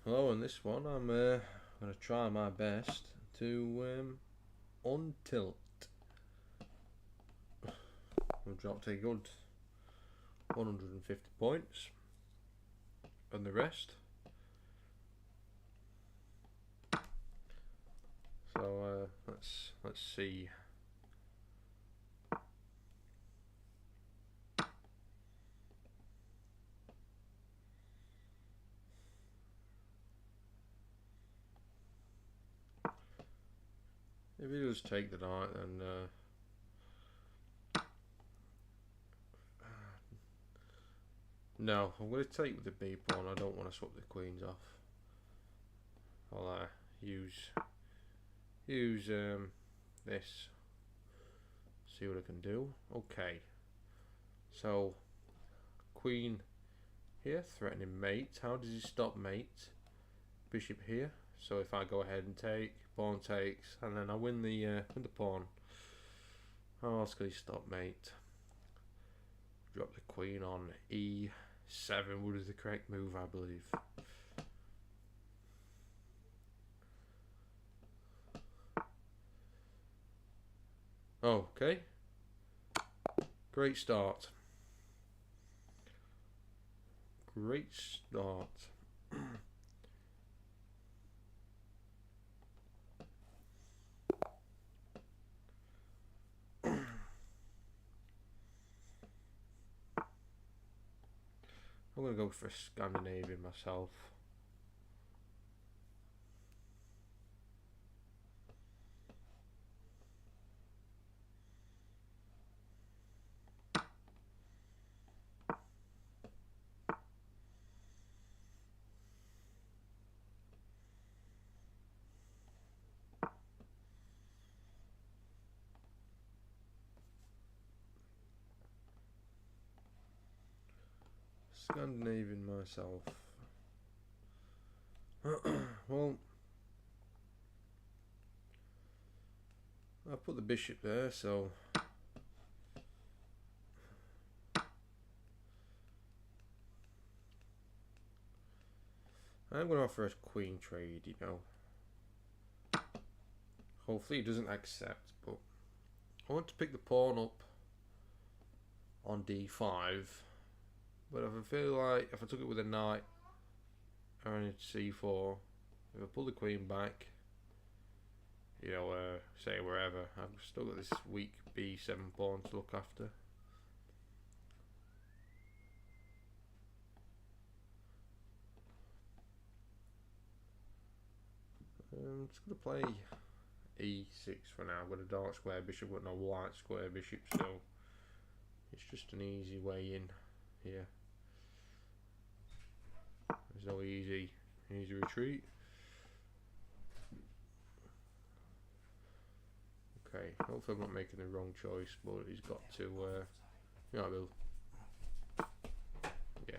Hello, in this one I'm going to try my best to untilt. We've dropped a good 150 points and the rest. So let's see. If he does take the knight, then no, I'm going to take with the B pawn. I don't want to swap the queens off. I'll use this. See what I can do. Okay. So queen here, threatening mate. How does he stop mate? Bishop here. So if I go ahead and take, pawn takes, and then I win the pawn. How else could he stop mate? Drop the queen on E7 would be the correct move, I believe. Okay. Great start. Great start. I'm going to go for Scandinavian myself. Scandinavian myself. Well, I put the bishop there, so I'm going to offer a queen trade, you know. Hopefully he doesn't accept, but I want to pick the pawn up on D5. But if I feel like if I took it with a knight and C4, if I pull the queen back, you know, say wherever, I've still got this weak B7 pawn to look after. I'm just going to play E6 for now. I've got a dark square bishop, but no white square bishop, so it's just an easy way in here. There's no easy retreat. Okay, hopefully I'm not making the wrong choice, but he's got to, yeah,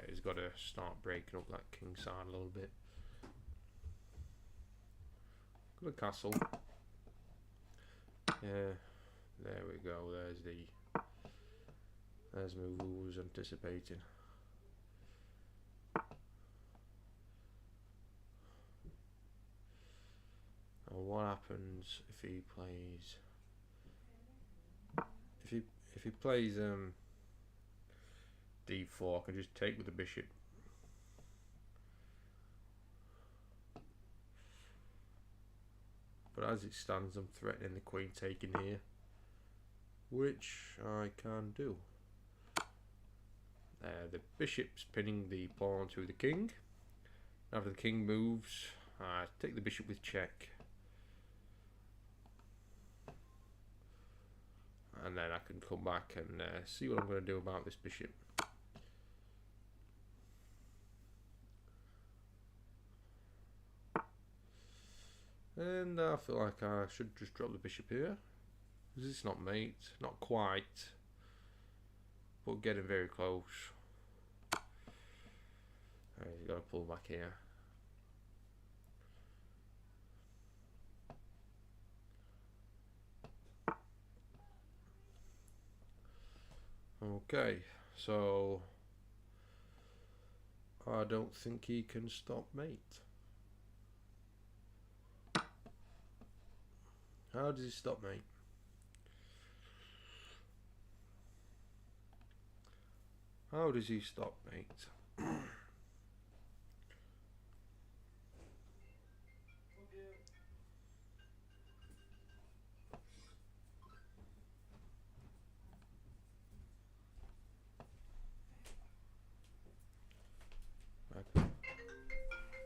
he's got to start breaking up that king side a little bit. Got a castle. Yeah, there we go. There's the move we was anticipating. And what happens if he plays? If he plays D4, I can just take with the bishop. But as it stands, I'm threatening the queen taking here, which I can do. The bishop's pinning the pawn to the king. After the king moves, I take the bishop with check. And then I can come back and see what I'm going to do about this bishop. And I feel like I should just drop the bishop here, because it's not mate, not quite, but getting very close. He's got to pull back here. Okay, so I don't think he can stop mate. How does he stop mate? How does he stop mate?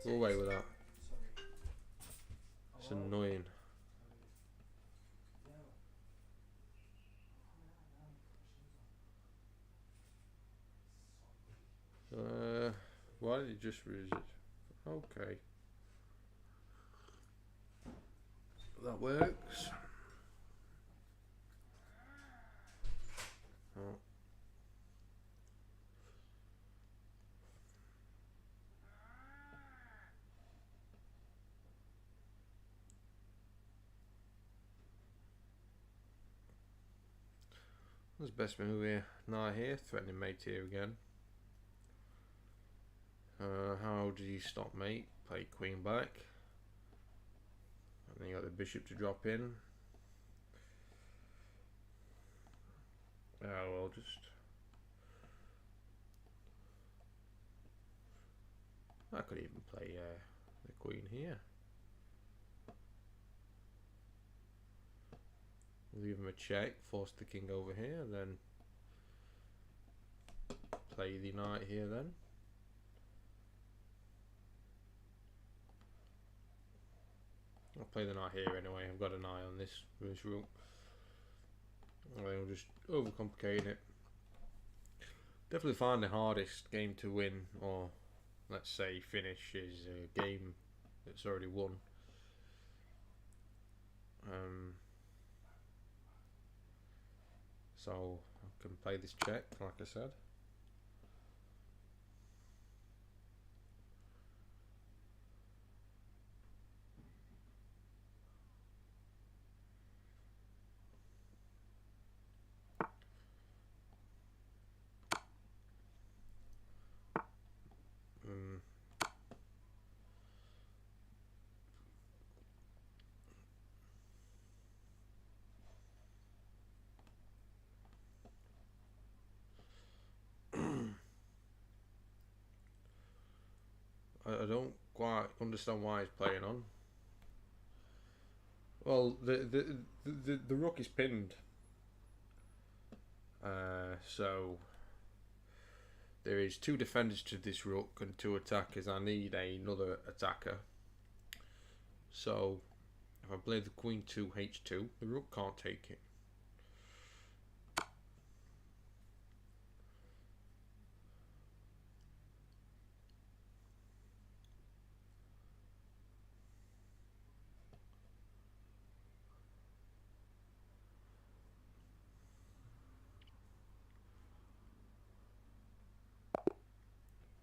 Go away with that. It's annoying. Why did it just resist? Okay. That works. Oh. That's the best move here. Knight here, threatening mate here again. How do you stop mate? Play queen back. And then you got the bishop to drop in. Well, just... I could even play the queen here. Leave him a check, force the king over here, then play the knight here then. I'll play the knight here anyway, I've got an eye on this rook. And then we'll just overcomplicate it. Definitely find the hardest game to win, or let's say finish, is a game that's already won. So I can play this check, like I said. I don't quite understand why he's playing on. Well, the rook is pinned, so there is 2 defenders to this rook and 2 attackers. I need another attacker. So if I play the queen to h2, the rook can't take it.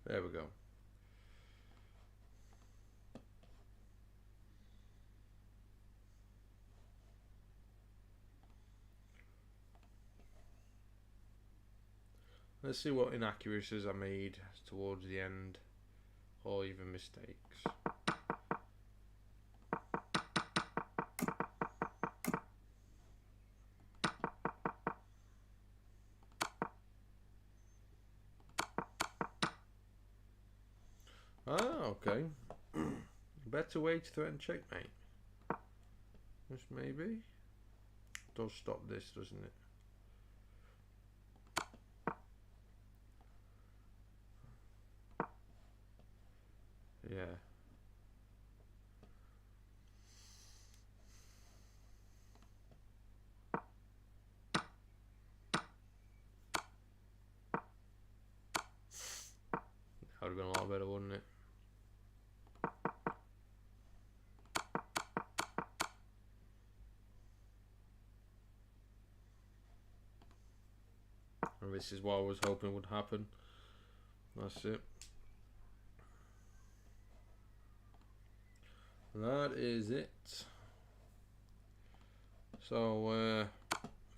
There we go. Let's see what inaccuracies I made towards the end, or even mistakes. Okay. Better way to threaten checkmate. Just maybe. Does stop this, doesn't it? Yeah. That would have been a lot better, wouldn't it? And this is what I was hoping would happen. That's it. That is it. So a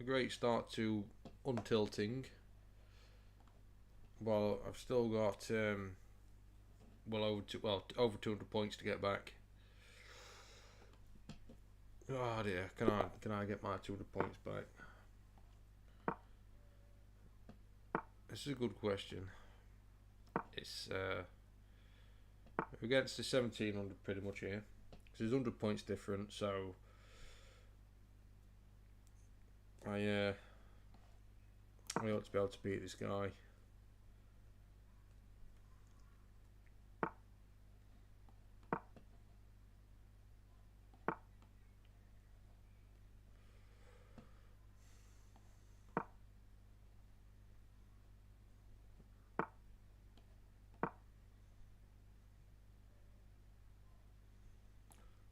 great start to untilting. Well, I've still got over 200 points to get back. Oh dear, can I get my 200 points back? This is a good question. It's against the 1700 pretty much here. So there's 100 points different, so I ought to be able to beat this guy.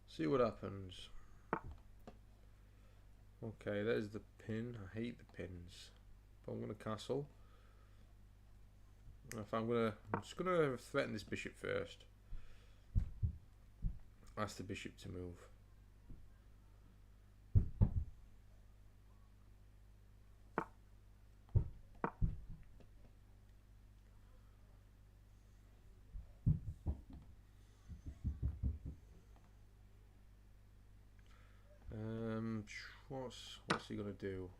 See what happens. Okay, there's the pin. I hate the pins. But I'm gonna castle. I'm just gonna threaten this bishop first. Ask the bishop to move. What's he gonna do?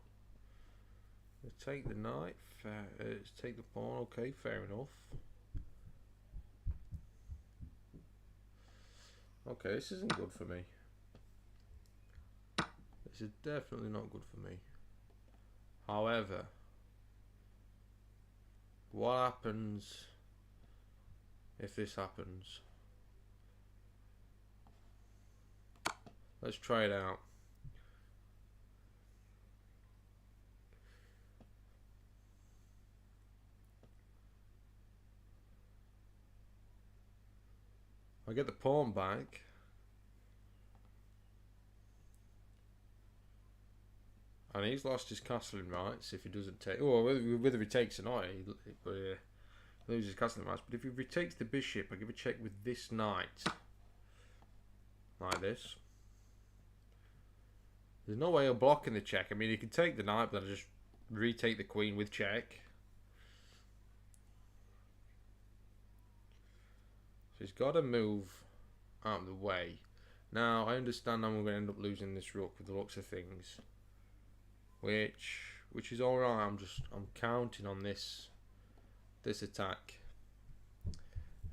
Take the knight. Take the pawn. Okay, fair enough. Okay, this isn't good for me. This is definitely not good for me. However, what happens if this happens? Let's try it out. I get the pawn back. And he's lost his castling rights if he doesn't take... Oh, whether he takes or not, he loses his castling rights. But if he retakes the bishop, I give a check with this knight. Like this. There's no way of blocking the check. I mean, he can take the knight, but I just retake the queen with check. So he's got to move out of the way. Now, I understand I'm going to end up losing this rook with the looks of things. Which is alright. I'm counting on this attack.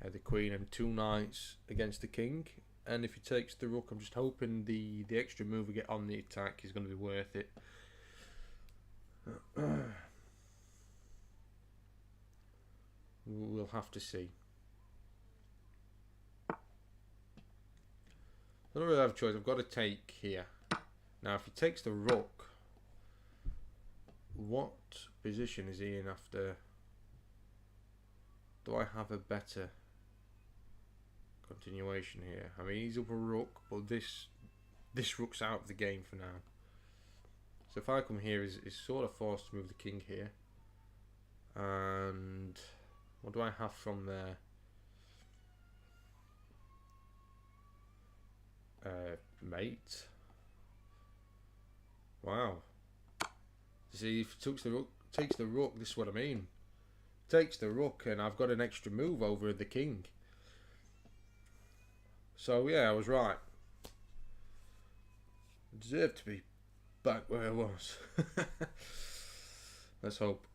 The queen and 2 knights against the king. And if he takes the rook, I'm just hoping the extra move we get on the attack is going to be worth it. We'll have to see. I don't really have a choice. I've got to take here. Now, if he takes the rook, what position is he in after? Do I have a better continuation here? I mean, he's up a rook, but this rook's out of the game for now. So if I come here, he's sort of forced to move the king here. And what do I have from there? Mate. Wow. See, if he takes the rook, this is what I mean. Takes the rook, and I've got an extra move over the king. So yeah, I was right. I deserved to be back where I was. Let's hope.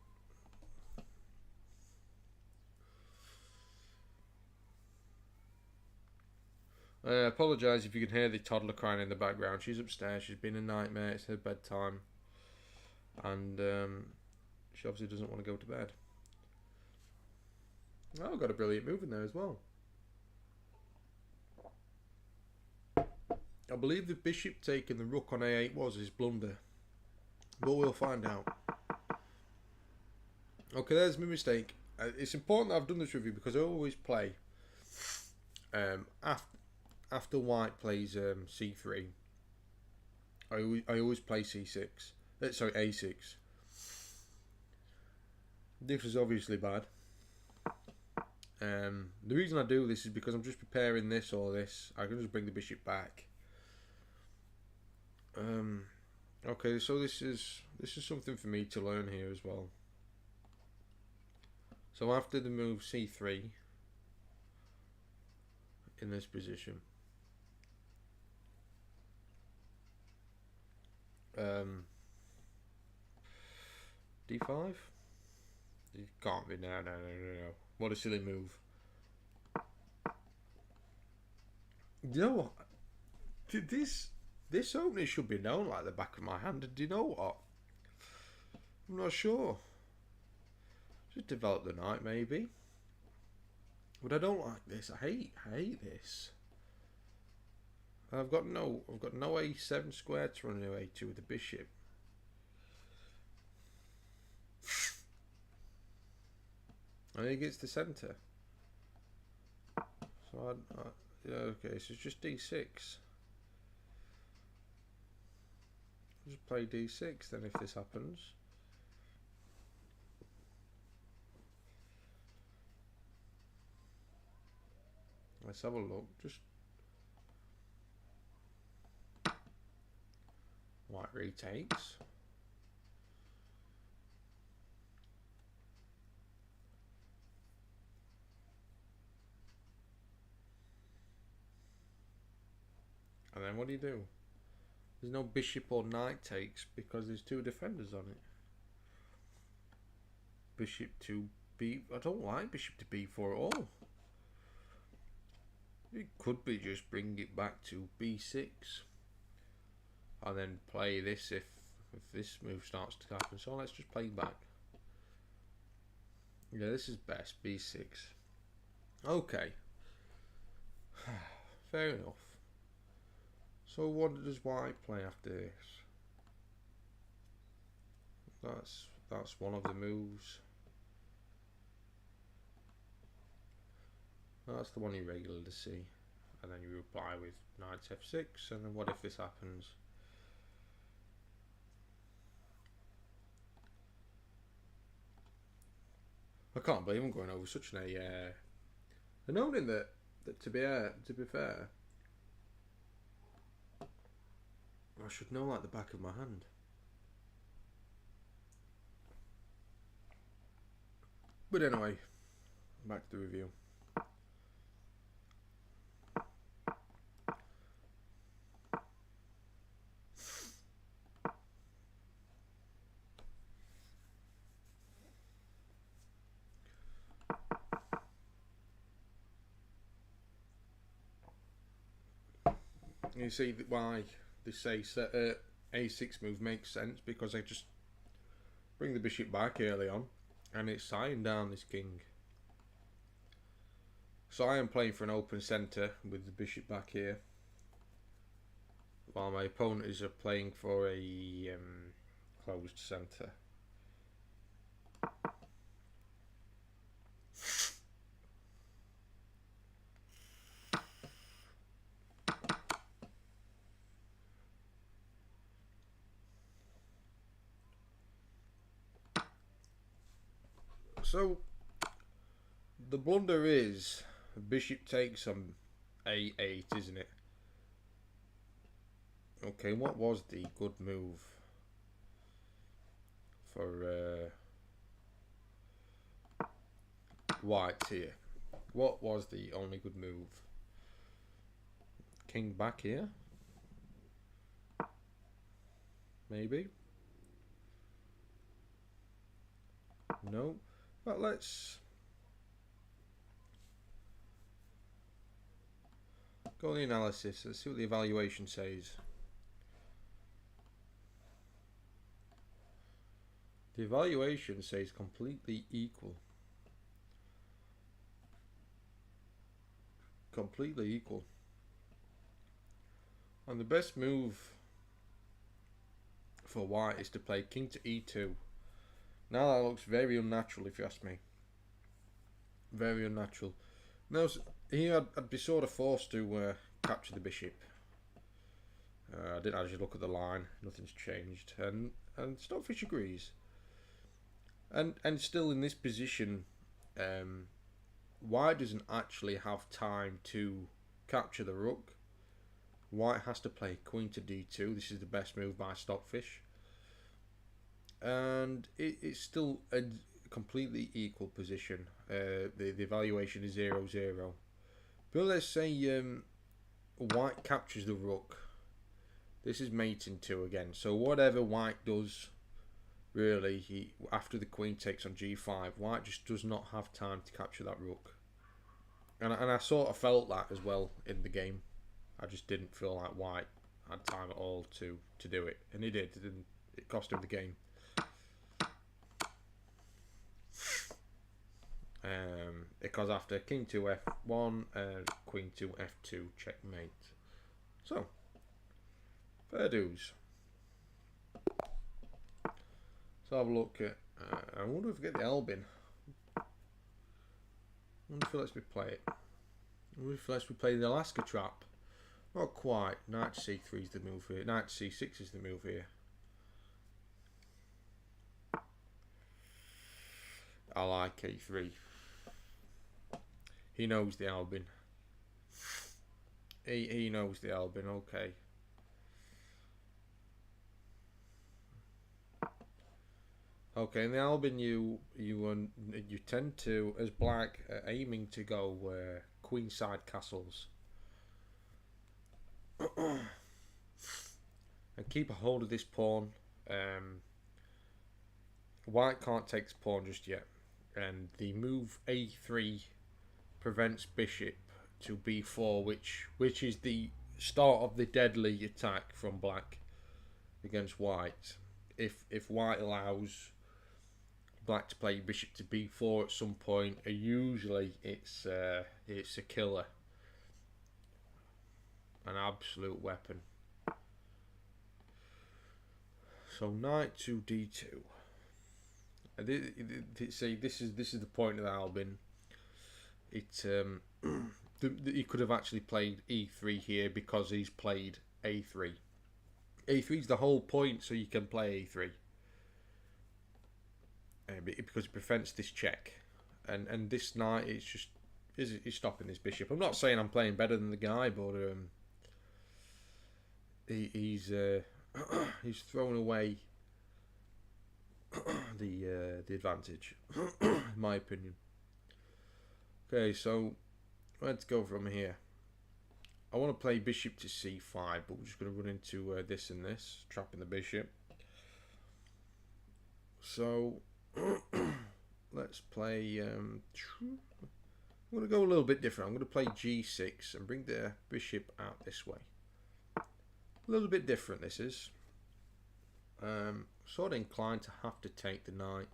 I apologise if you can hear the toddler crying in the background. She's upstairs. She's been a nightmare. It's her bedtime. And she obviously doesn't want to go to bed. Oh, got a brilliant move in there as well. I believe the bishop taking the rook on a8 was his blunder. But we'll find out. Okay, there's my mistake. It's important that I've done this review because I always play after white plays c3. I always play c6. Sorry, a6. This is obviously bad. The reason I do this is because I'm just preparing this or this. I can just bring the bishop back. Okay, so this is something for me to learn here as well. So after the move c3 in this position, D5? It can't be. No. What a silly move. You know what? This opening should be known like the back of my hand. Do you know what? I'm not sure. Just develop the knight maybe. But I don't like this. I hate this. I've got no A7 square to run into A2 with the bishop. And he gets the centre. So yeah, okay, so it's just D6. I'll just play D6 then if this happens. Let's have a look. Just white retakes. And then what do? There's no bishop or knight takes because there's two defenders on it. Bishop to B. I don't like bishop to B4 at all. It could be just bring it back to B6 and then play this if this move starts to happen. So let's just play back. Yeah, this is best. B6. Okay. Fair enough. So what does white play after this? That's one of the moves. That's the one you regularly see. And then you reply with knight f6, and then what if this happens? I can't believe I'm going over such an and noting that to be fair, I should know like the back of my hand. But anyway, back to the review. You see why this A6 move makes sense, because I just bring the bishop back early on and it's sighing down this king. So I am playing for an open centre with the bishop back here, while my opponent is playing for a closed centre. So the blunder is bishop takes on A8, isn't it? Okay, what was the good move for white here? What was the only good move? King back here? Maybe? No. But let's go on the analysis. Let's see what the evaluation says. The evaluation says completely equal. Completely equal. And the best move for white is to play king to E2. Now that looks very unnatural, if you ask me. Very unnatural. Now here I'd be sort of forced to capture the bishop. I didn't actually look at the line. Nothing's changed, and Stockfish agrees. And still in this position, white doesn't actually have time to capture the rook. White has to play queen to D2. This is the best move by Stockfish. And it's still a completely equal position. The evaluation is 0-0. But let's say white captures the rook. This is mating 2 again. So whatever white does, really, after the queen takes on g5, white just does not have time to capture that rook. And I sort of felt that as well in the game. I just didn't feel like white had time at all to do it. And he did. It cost him the game. Because after king to f1, queen to f2, checkmate. So, fair dues. So have a look at. I wonder if we get the Albin. I wonder if it lets me play it. I wonder if it lets me play the Alaska trap. Not quite. Knight to c3 is the move here. Knight to c6 is the move here. I like a3. He knows the Albin. He knows the Albin. Okay. Okay, in the Albin, you tend to, as black, aiming to go queenside castles, and keep a hold of this pawn. White can't take this pawn just yet, and the move a3 prevents bishop to b4, which is the start of the deadly attack from black against white. If white allows black to play bishop to b4 at some point, usually it's a killer, an absolute weapon. So knight to d2. See, this is the point of the Albin. He could have actually played e3 here because he's played a3. a3 is the whole point, so you can play a3. Because it prevents this check, and this knight is stopping this bishop. I'm not saying I'm playing better than the guy, but he's thrown away the advantage, in my opinion. Okay, so let's go from here. I want to play bishop to c5, but we're just going to run into this and this, trapping the bishop. So let's play. I'm going to go a little bit different. I'm going to play g6 and bring the bishop out this way. A little bit different, this is. Sort of inclined to have to take the knight.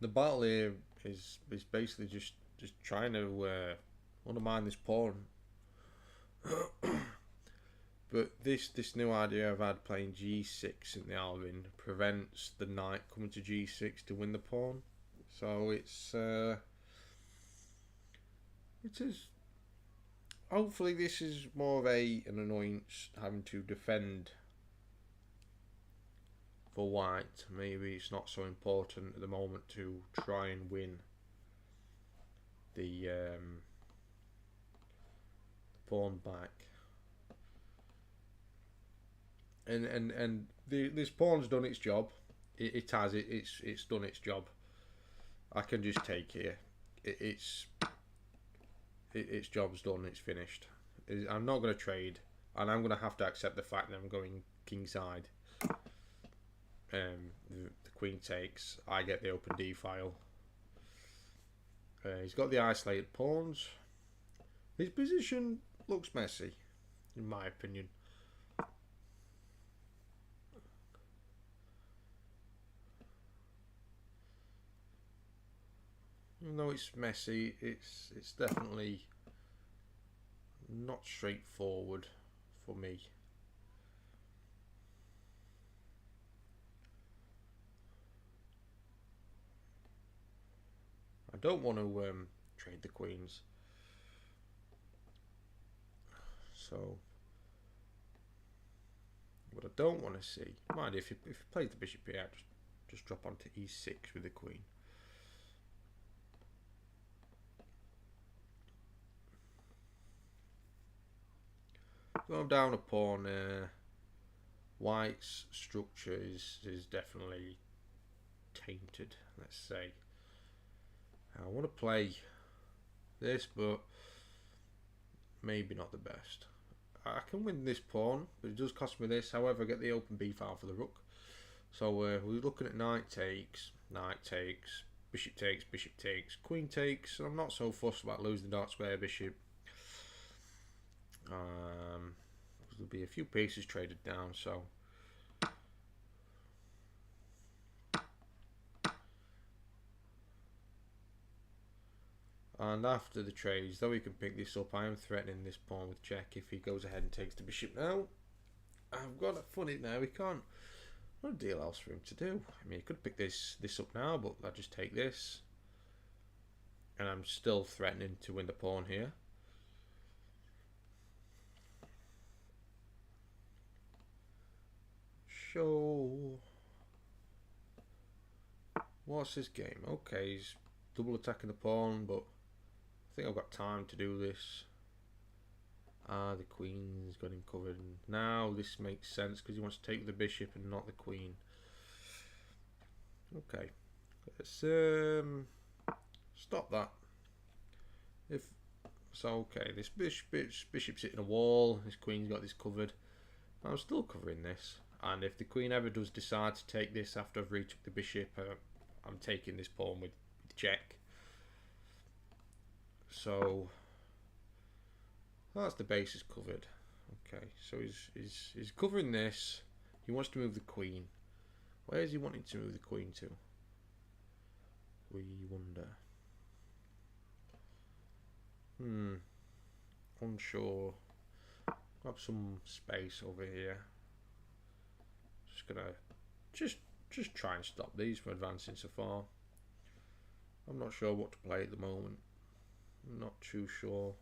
The battle here is basically just trying to undermine this pawn. But this new idea I've had playing g6 in the Albin prevents the knight coming to g6 to win the pawn. So it is. Hopefully this is more of an annoyance having to defend for white. Maybe it's not so important at the moment to try and win the pawn back. And this pawn's done its job. It's done its job. I can just take here. Its job's done. It's finished. I'm not going to trade, and I'm going to have to accept the fact that I'm going kingside. The queen takes. I get the open d file. He's got the isolated pawns. His position looks messy, in my opinion. Even though it's messy, it's definitely not straightforward for me. I don't want to trade the queens. So what I don't want to see, mind if he plays the bishop here, just drop onto e6 with the queen. Going down a pawn. White's structure is definitely tainted, let's say. I want to play this, but maybe not the best. I can win this pawn, but it does cost me this. However, I get the open b file for the rook. So we're looking at knight takes, bishop takes, queen takes. And I'm not so fussed about losing the dark square bishop. There'll be a few pieces traded down, so and after the trades, though he can pick this up, I am threatening this pawn with check if he goes ahead and takes the bishop now. I've got to fun it now, he can't. No deal else for him to do. I mean, he could pick this up now, but I'll just take this. And I'm still threatening to win the pawn here. So, what's this game? Okay, he's double attacking the pawn, but I think I've got time to do this. The queen's got him covered. Now this makes sense because he wants to take the bishop and not the queen. Okay, let's stop that. If so, okay, this bishop's hitting a wall. This queen's got this covered. I'm still covering this, and if the queen ever does decide to take this after I've retook the bishop, I'm taking this pawn with check. So that's the basis covered. Okay, so he's covering this. He wants to move the queen. Where is he wanting to move the queen to? We wonder. Unsure. Grab some space over here. Just gonna just try and stop these from advancing so far. I'm not sure what to play at the moment. I'm not too sure.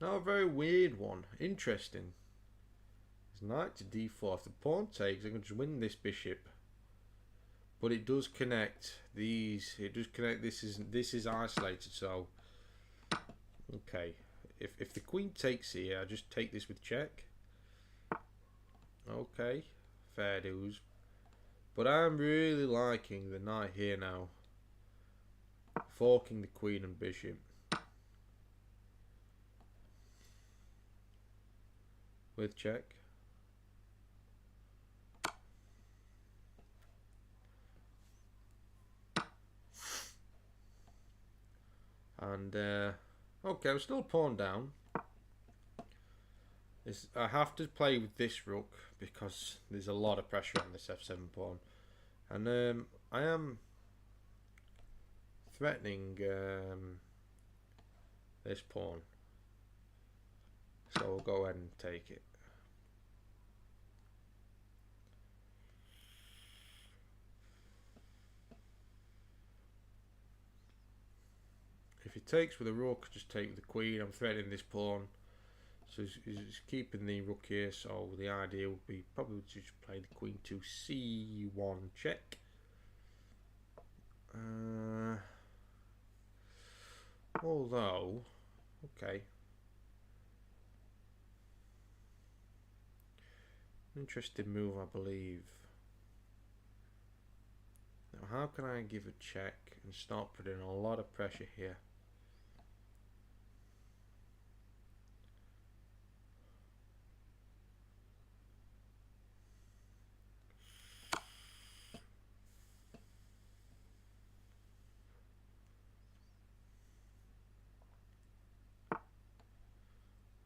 Now a very weird one. Interesting. It's knight to d4. If the pawn takes, I can just win this bishop. But it does connect these. It does connect. This is isolated. So okay. If the queen takes here, I just take this with check. Okay, fair dues. But I'm really liking the knight here now. Forking the queen and bishop. With check. And okay, I'm still pawn down. I have to play with this rook because there's a lot of pressure on this f7 pawn, and I am threatening this pawn, so we'll go ahead and take it. If he takes with a rook, just take with the queen. I'm threatening this pawn, so he's keeping the rook here. So the idea would be probably to just play the queen to c1 check. Although, okay, interesting move, I believe. Now, how can I give a check and start putting a lot of pressure here?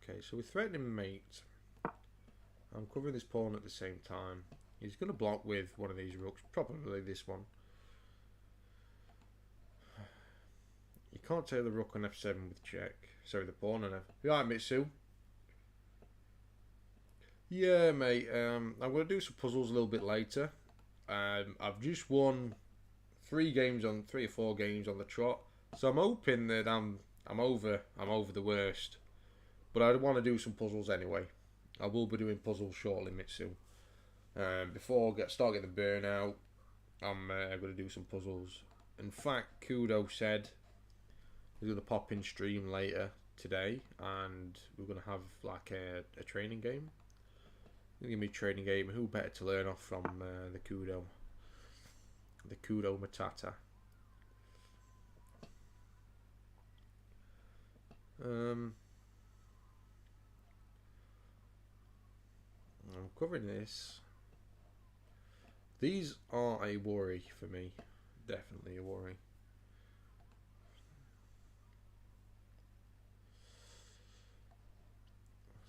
Okay, so we're threatening mate. I'm covering this pawn at the same time. He's going to block with one of these rooks, probably this one. You can't take the rook on f7 with check. Sorry, the pawn on f. You alright, Mitsu? Yeah, mate. I'm going to do some puzzles a little bit later. I've just won 3 or 4 games on the trot, so I'm hoping that I'm over the worst. But I want to do some puzzles anyway. I will be doing puzzles shortly, Mitsu. Before I start getting the burnout, I'm going to do some puzzles. In fact, Kudo said he's going to pop in stream later today, and we're going to have like a training game. He's going to give me a training game. Who better to learn off from the Kudo Matata. I'm covering this. These are a worry for me. Definitely a worry.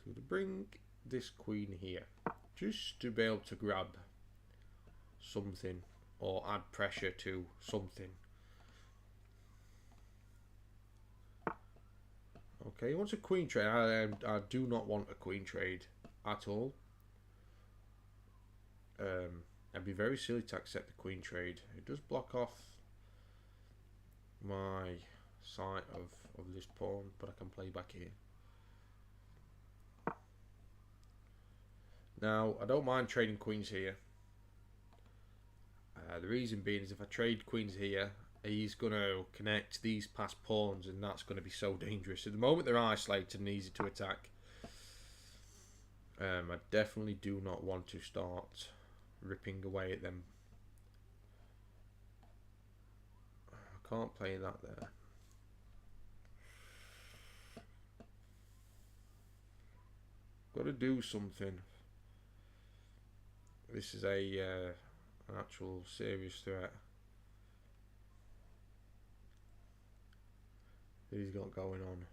So to bring this queen here, just to be able to grab something or add pressure to something. Okay, he wants a queen trade. I do not want a queen trade at all. I'd be very silly to accept the queen trade. It does block off my sight of this pawn, but I can play back here. Now, I don't mind trading queens here. The reason being is if I trade queens here, he's going to connect these past pawns, and that's going to be so dangerous. At the moment, they're isolated and easy to attack. I definitely do not want to start ripping away at them. I can't play that there. Got to do something. This is an actual serious threat that he's got going on.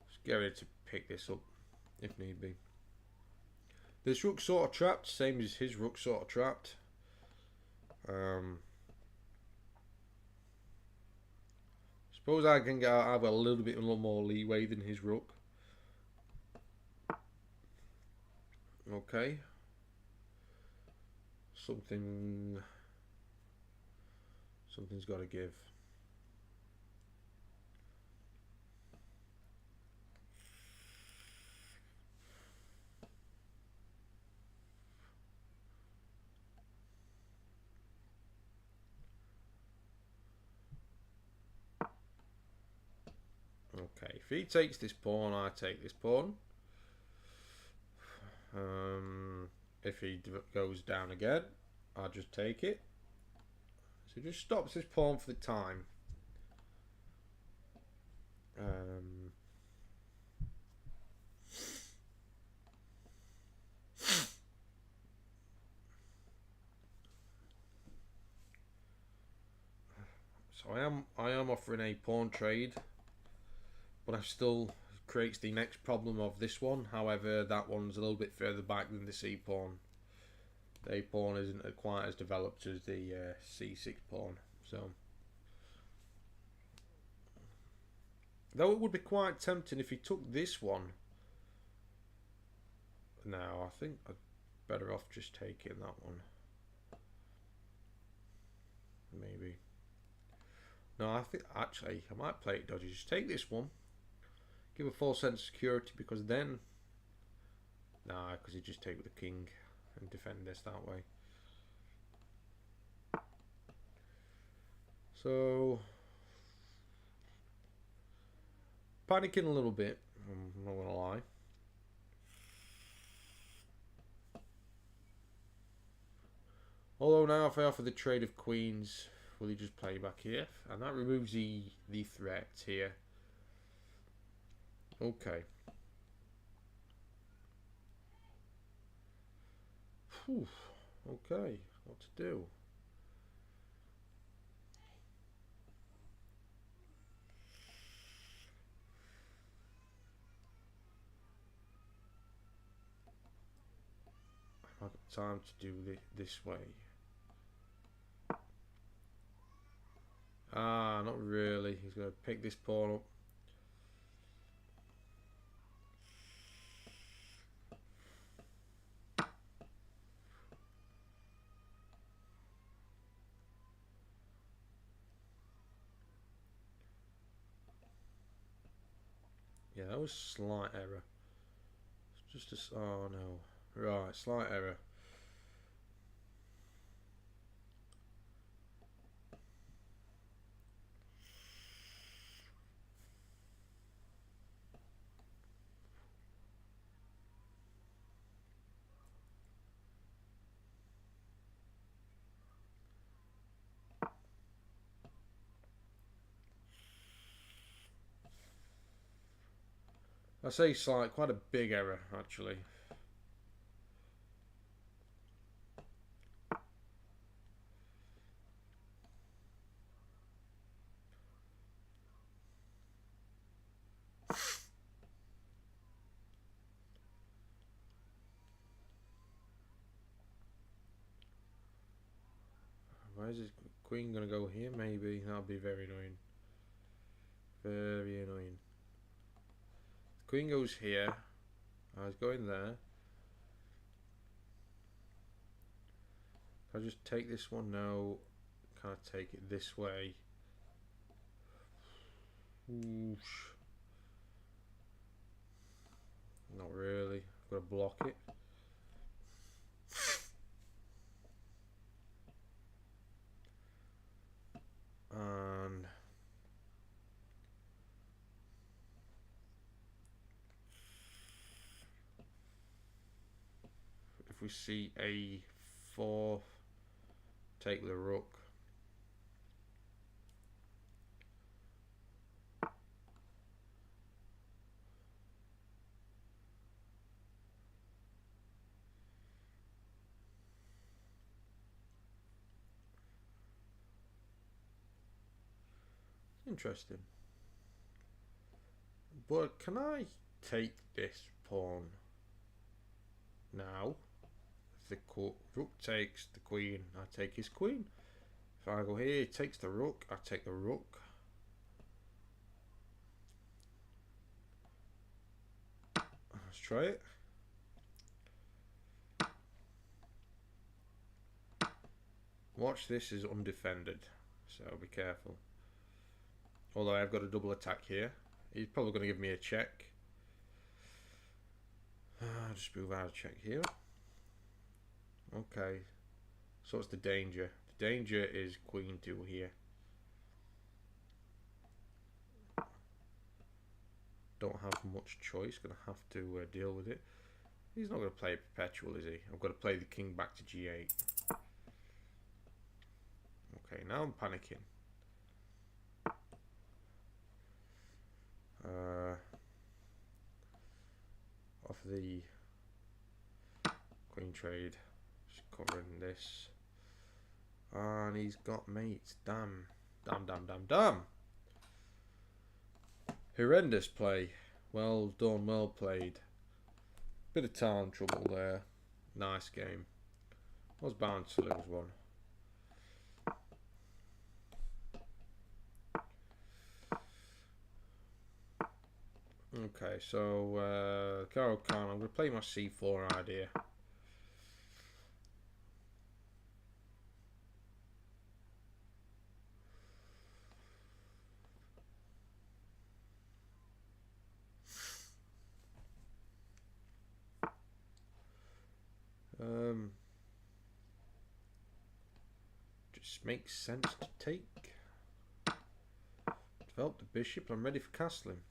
Just get ready to pick this up if need be. This rook sort of trapped, same as his rook sort of trapped. Suppose I can get I've got a little more leeway than his rook. Okay. Something's got to give. Okay, if he takes this pawn, I take this pawn. If he goes down again, I'll just take it. So it just stops this pawn for the time. So I am offering a pawn trade, but I still creates the next problem of this one. However, that one's a little bit further back than the C pawn. The A pawn isn't quite as developed as the C6 pawn. So, though it would be quite tempting if he took this one. Now, I think I'd better off just taking that one. Maybe. No, I think actually I might play it dodgy. Just take this one. Give a false sense of security, because then... Nah, because he'd just take with the king and defend this that way. So... panicking a little bit, I'm not going to lie. Although now if I offer the trade of queens, will he just play back here? And that removes the threat here. Okay. Whew. Okay, what to do? I've got time to do this way. Ah, not really. He's going to pick this pawn up. That was slight error. Just a... Oh no. Right, slight error. I say slight, quite a big error actually. Why is this queen gonna go here? Maybe that'll be very annoying. Very annoying. The queen goes here. I was going there. Can I just take this one now? Can I take it this way? Oosh. Not really. I've got to block it. And if we see a4, take the rook. Interesting. But can I take this pawn now? If the rook takes the queen, I take his queen. If I go here, he takes the rook, I take the rook. Let's try it. Watch, this is undefended, so be careful. Although I've got a double attack here. He's probably going to give me a check. I'll just move out of check here. Okay. So what's the danger? The danger is queen 2 here. Don't have much choice. Going to have to deal with it. He's not going to play perpetual, is he? I've got to play the king back to g8. Okay, now I'm panicking. Off the queen trade, just covering this, and he's got mates. Damn, damn, damn, damn, damn. Horrendous play. Well done, well played. Bit of time trouble there. Nice game. I was bound to lose one. Okay, so Karo Khan, I'm going to play my c4 idea. Just makes sense to take. Develop the bishop, I'm ready for castling.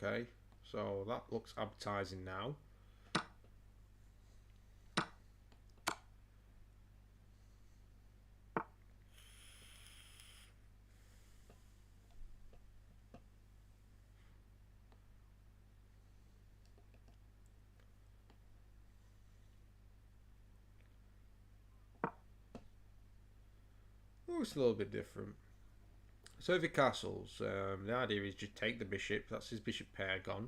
Okay, so that looks appetizing now. Looks a little bit different. So if he castles, the idea is just take the bishop. That's his bishop pair gone.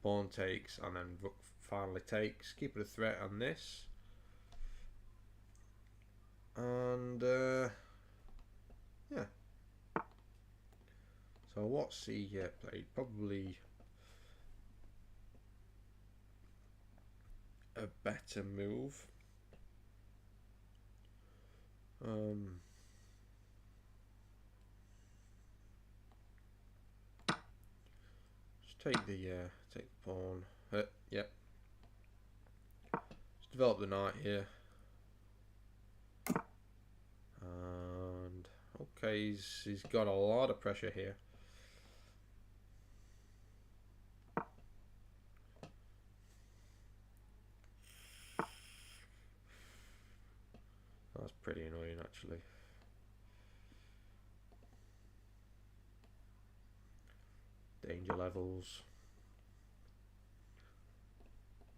pawn takes, and then rook finally takes. Keep it a threat on this. And yeah. So what's he played? Probably a better move. Just take the pawn. Yep. Just develop the knight here. And okay, he's got a lot of pressure here. That's pretty annoying, actually. Danger levels.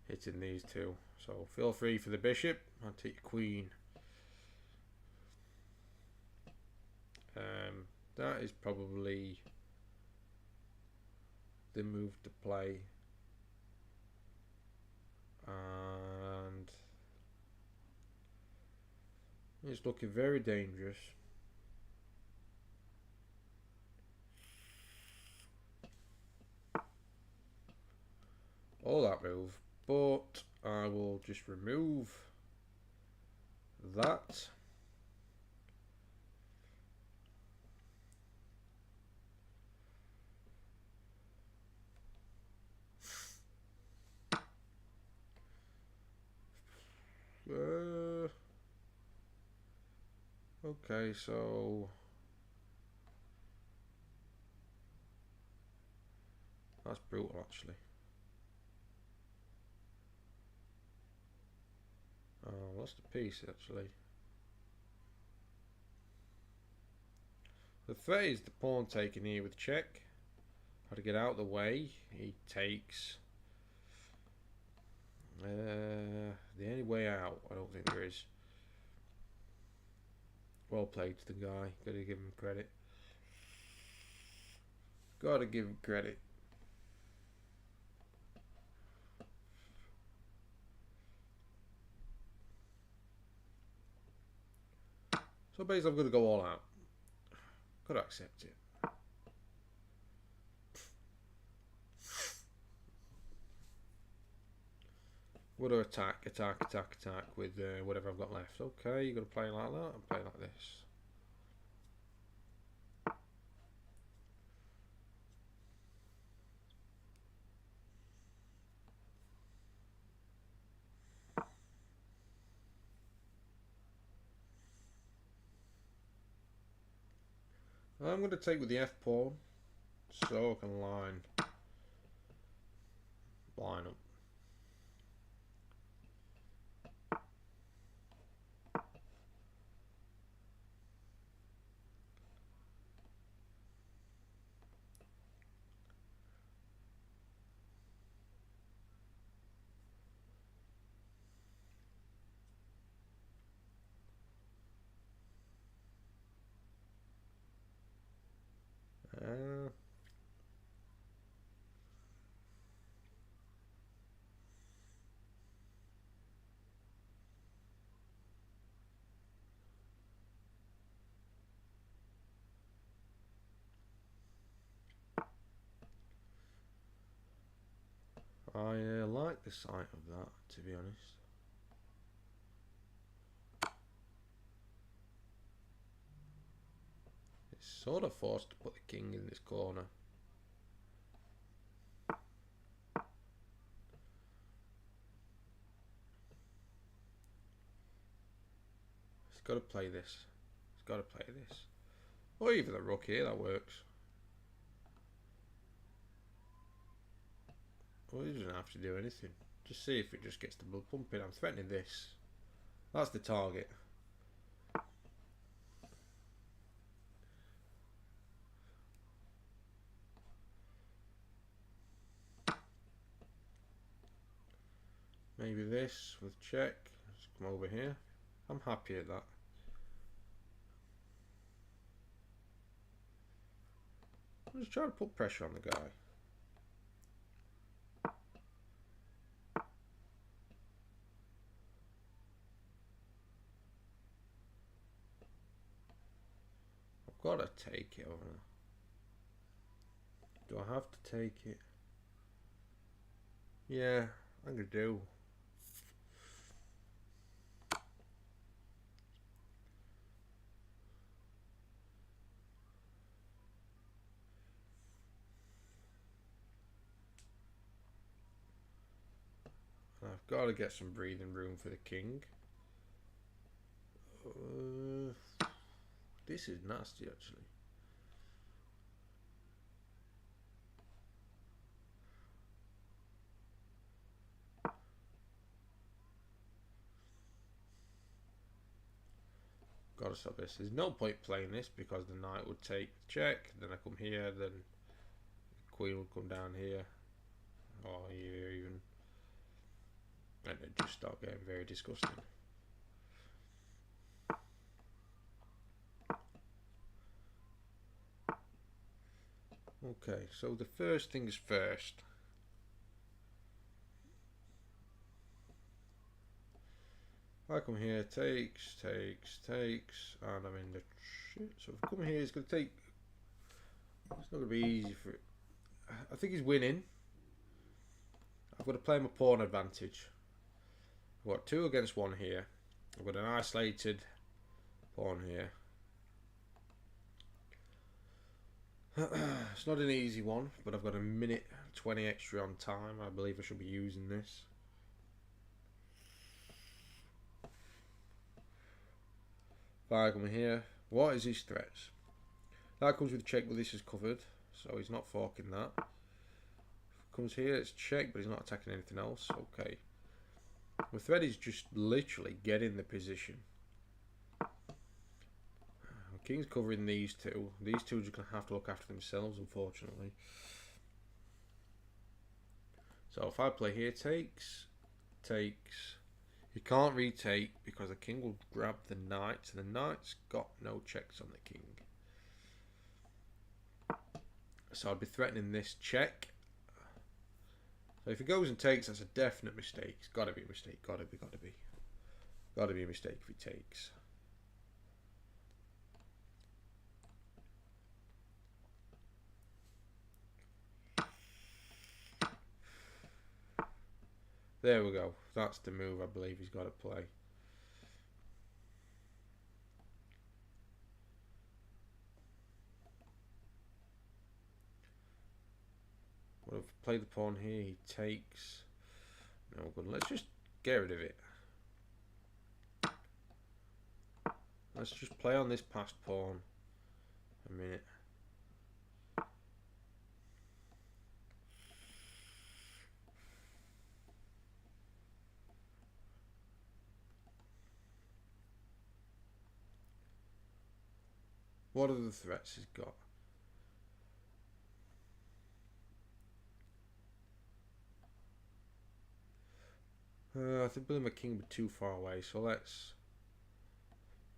Hitting these two. So feel free for the bishop. I'll take your queen. That is probably the move to play. And it's looking very dangerous. All that move, but I will just remove that. Okay, so that's brutal, actually. Oh, lost a piece, actually. The threat is the pawn taken here with check. How to get out of the way. He takes. The only way out, I don't think there is. Well played to the guy. Gotta give him credit. Gotta give him credit. So basically I'm gonna go all out. Gotta accept it. Would I attack with whatever I've got left? Okay, you're gonna play like that. I'm playing like this. I'm going to take with the F pawn, so I can line up. I like the sight of that, to be honest. It's sort of forced to put the king in this corner. He's got to play this. He's got to play this. Or even the rook here, that works. Well, he doesn't have to do anything. Just see if it just gets the blood pumping. I'm threatening this. That's the target. Maybe this with check. Let's come over here. I'm happy at that. I'm just trying to put pressure on the guy. Gotta take it, haven't I? Do I have to take it? Yeah, I'm gonna do. I've got to get some breathing room for the king. This is nasty, actually. Gotta stop this. There's no point playing this because the knight would take the check. Then I come here. Then the queen would come down here, or here even, and it just start getting very disgusting. Okay, so the first things first. I come here, takes, and I'm in the shit. So if I come here, it's going to take. It's not going to be easy for it. I think he's winning. I've got to play my pawn advantage. I've got 2 against 1 here. I've got an isolated pawn here. It's not an easy one, but I've got a minute 20 extra on time. I believe I should be using this. If I come here, what is his threats? That comes with check, but this is covered, so he's not forking that. If it comes here, it's check, but he's not attacking anything else. Okay. The threat is just literally getting the position. King's covering these 2. These 2 are just going to have to look after themselves, unfortunately. So if I play here, takes. He can't retake because the king will grab the knight. So the knight's got no checks on the king. So I'd be threatening this check. So if he goes and takes, that's a definite mistake. It's got to be a mistake. Got to be a mistake if he takes. There we go. That's the move I believe he's got to play. Well, if I play the pawn here, he takes. No good. Let's just get rid of it. Let's just play on this passed pawn a minute. What are the threats he's got? I think building my king would be too far away, so let's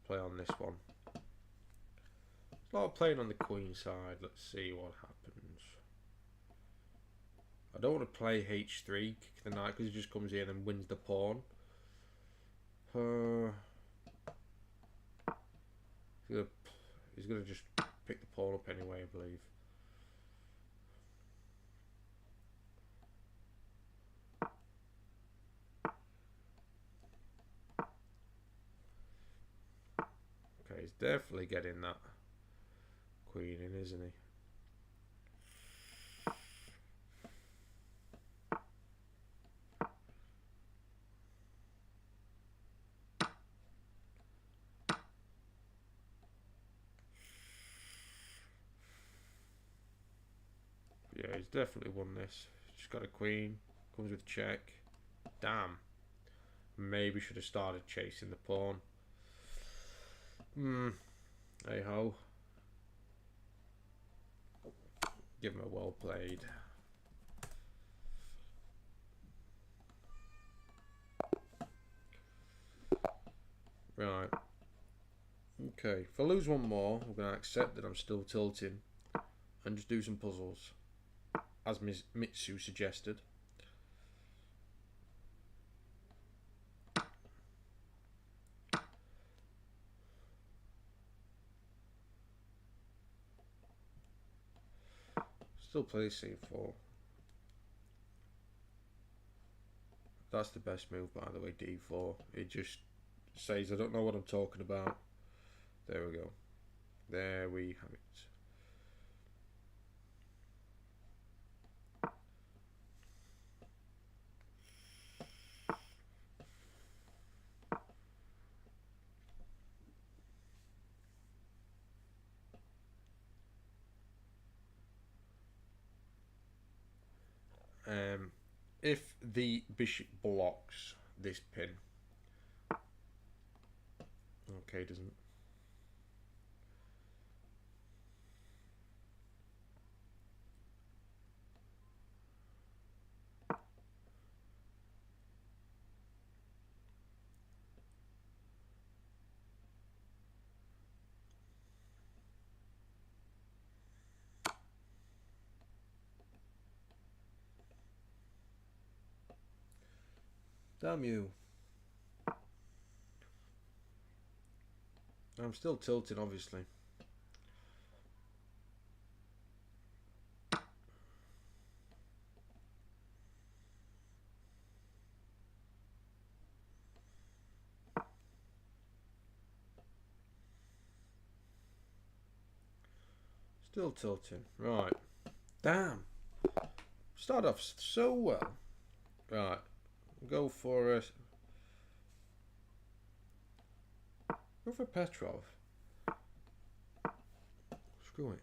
play on this one. It's a lot of playing on the queen side. Let's see what happens. I don't want to play h3, kick the knight, because he just comes here and wins the pawn. He's gonna just pick the pawn up anyway, I believe. Okay, he's definitely getting that queen in, isn't he? Yeah, he's definitely won this. Just got a queen, comes with check. Damn. Maybe should have started chasing the pawn. Hey ho. Give him a well played. Right. Okay, if I lose one more, I'm going to accept that I'm still tilting and just do some puzzles, as Ms. Mitsu suggested. Still play c4. That's the best move, by the way, d4. It just says I don't know what I'm talking about. There we go. There we have it. If the bishop blocks this pin, okay, doesn't. Damn you. I'm still tilting, obviously. Still tilting. Right. Damn. Start off so well. Right. Go for Petrov. Screw it.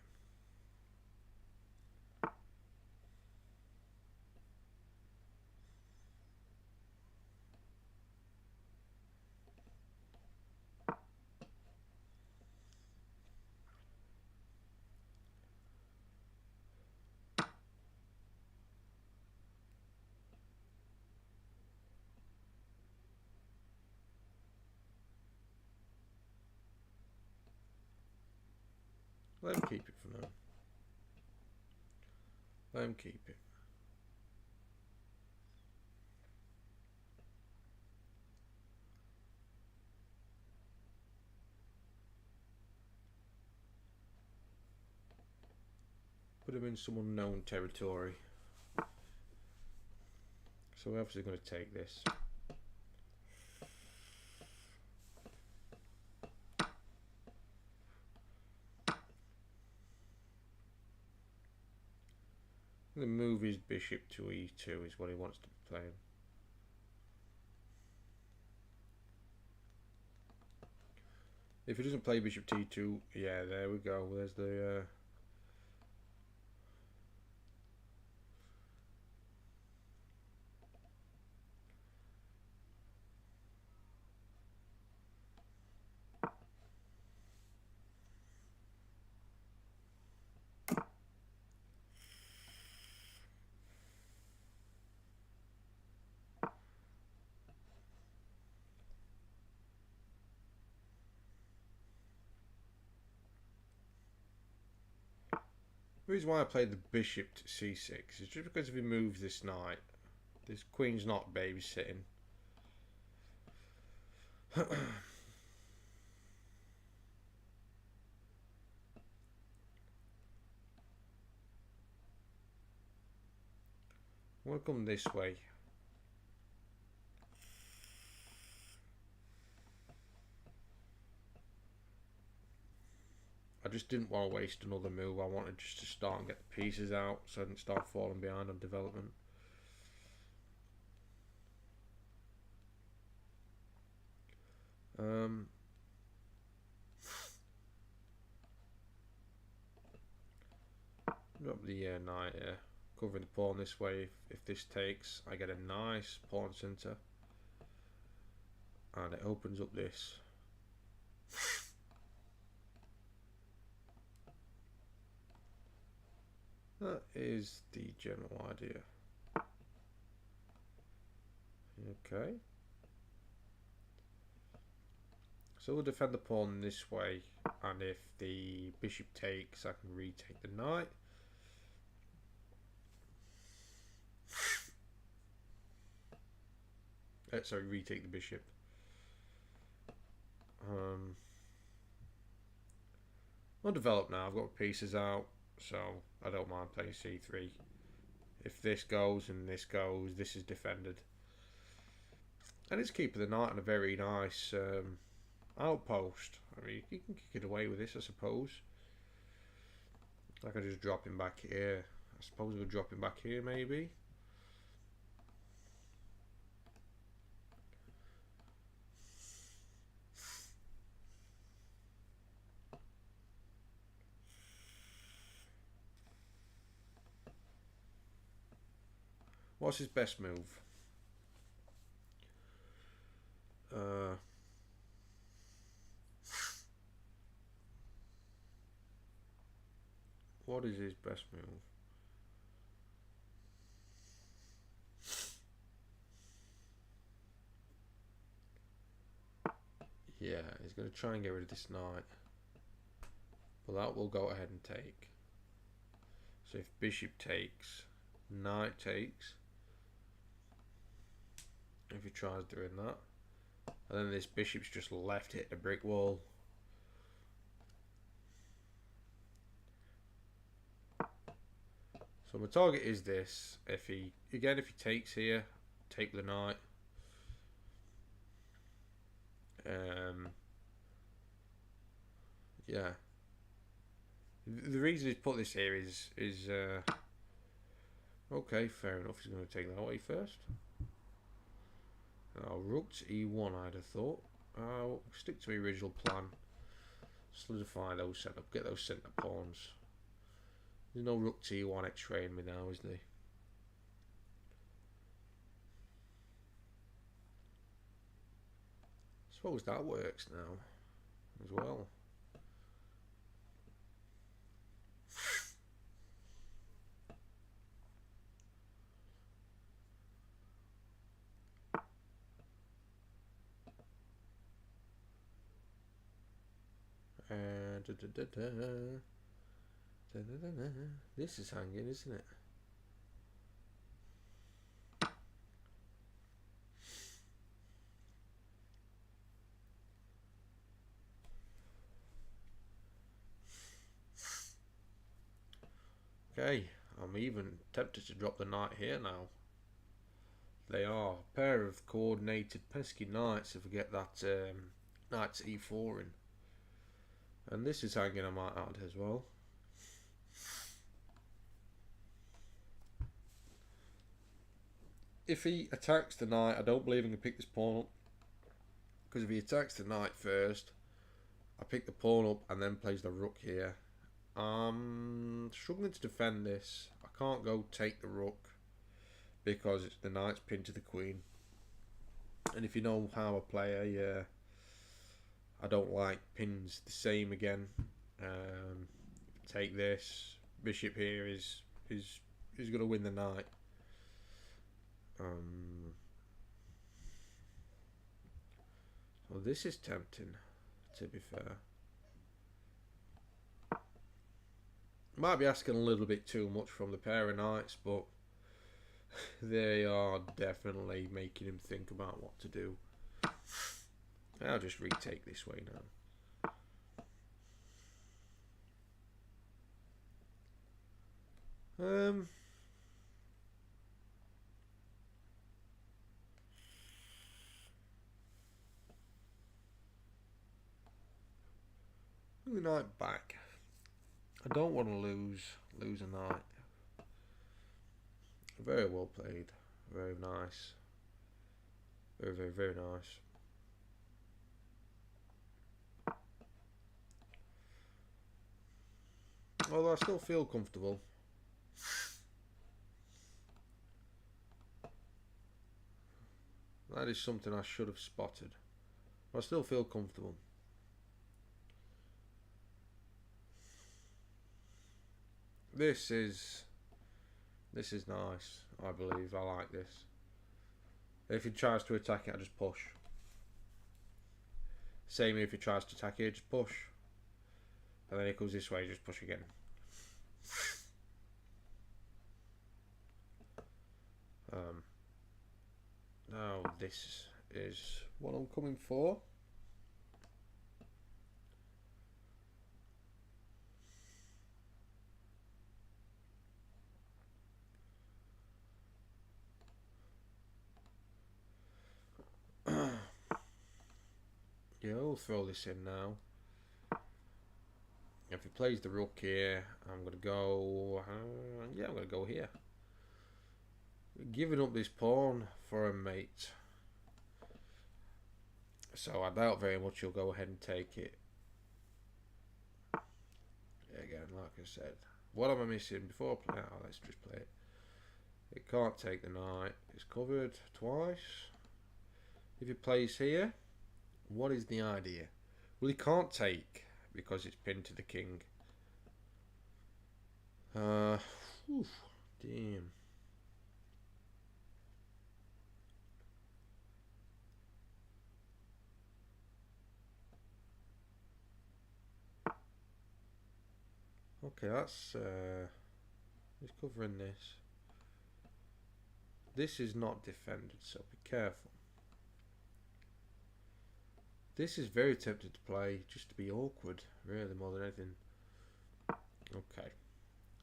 Let him keep it for now. Let him keep it. Put him in some unknown territory. So we're obviously going to take this. The move his bishop to e2 is what he wants to be playing. If he doesn't play bishop to e2, yeah, there we go. There's the the reason why I played the bishop to c6 is just because if he moves this knight, this queen's not babysitting. I want to come this way. I just didn't want to waste another move. I wanted just to start and get the pieces out so I didn't start falling behind on development. Drop the knight here. Covering the pawn this way. If this takes, I get a nice pawn center. And it opens up this. That is the general idea. Okay. So we'll defend the pawn this way, and if the bishop takes, I can retake the knight. Sorry, retake the bishop. I'll develop now. I've got pieces out, so I don't mind playing c3. If this goes and this goes, this is defended. And it's keeping the knight on a very nice outpost. I mean, you can kick it away with this, I suppose. I could just drop him back here. I suppose we'll drop him back here, maybe. What's his best move? What is his best move? Yeah, he's going to try and get rid of this knight. But that will go ahead and take. So if bishop takes, knight takes. If he tries doing that. And then this bishop's just left hit the brick wall. So my target is this. If he takes here, take the knight. Yeah. The reason he's put this here is okay, fair enough. He's going to take that away first. Rook to e1, I'd have thought. I'll stick to my original plan. Solidify those setup. Get those centre pawns. There's no rook to e1 x-raying me now, is there? I suppose that works now as well. This is hanging, isn't it? Okay, I'm even tempted to drop the knight here now. They are a pair of coordinated pesky knights if we get that knight to e4 in. And this is hanging, I might add as well. If he attacks the knight, I don't believe he can pick this pawn up. Because if he attacks the knight first, I pick the pawn up and then plays the rook here. I'm struggling to defend this. I can't go take the rook because the knight's pinned to the queen. And if you know how I play, I don't like pins the same again. Take this. Bishop here is going to win the knight. Well, this is tempting, to be fair. Might be asking a little bit too much from the pair of knights, but they are definitely making him think about what to do. I'll just retake this way now. The knight back. I don't want to lose a knight. Very well played. Very nice. Very, very, very nice. Although I still feel comfortable. That is something I should have spotted. I still feel comfortable. This is nice, I believe. I like this. If he tries to attack it, I just push. Same if he tries to attack it, just push. And then he comes this way, just push again. Now this is what I'm coming for. Yeah, I'll throw this in now. If he plays the rook here, I'm going to go... yeah, I'm going to go here. Giving up this pawn for a mate. So I doubt very much he'll go ahead and take it. Again, like I said. What am I missing before I play? Oh, let's just play it. It can't take the knight. It's covered twice. If he plays here, what is the idea? Well, he can't take because it's pinned to the king. Damn. Okay, that's he's covering this. This is not defended, so be careful. This is very tempted to play just to be awkward, really, more than anything. Okay,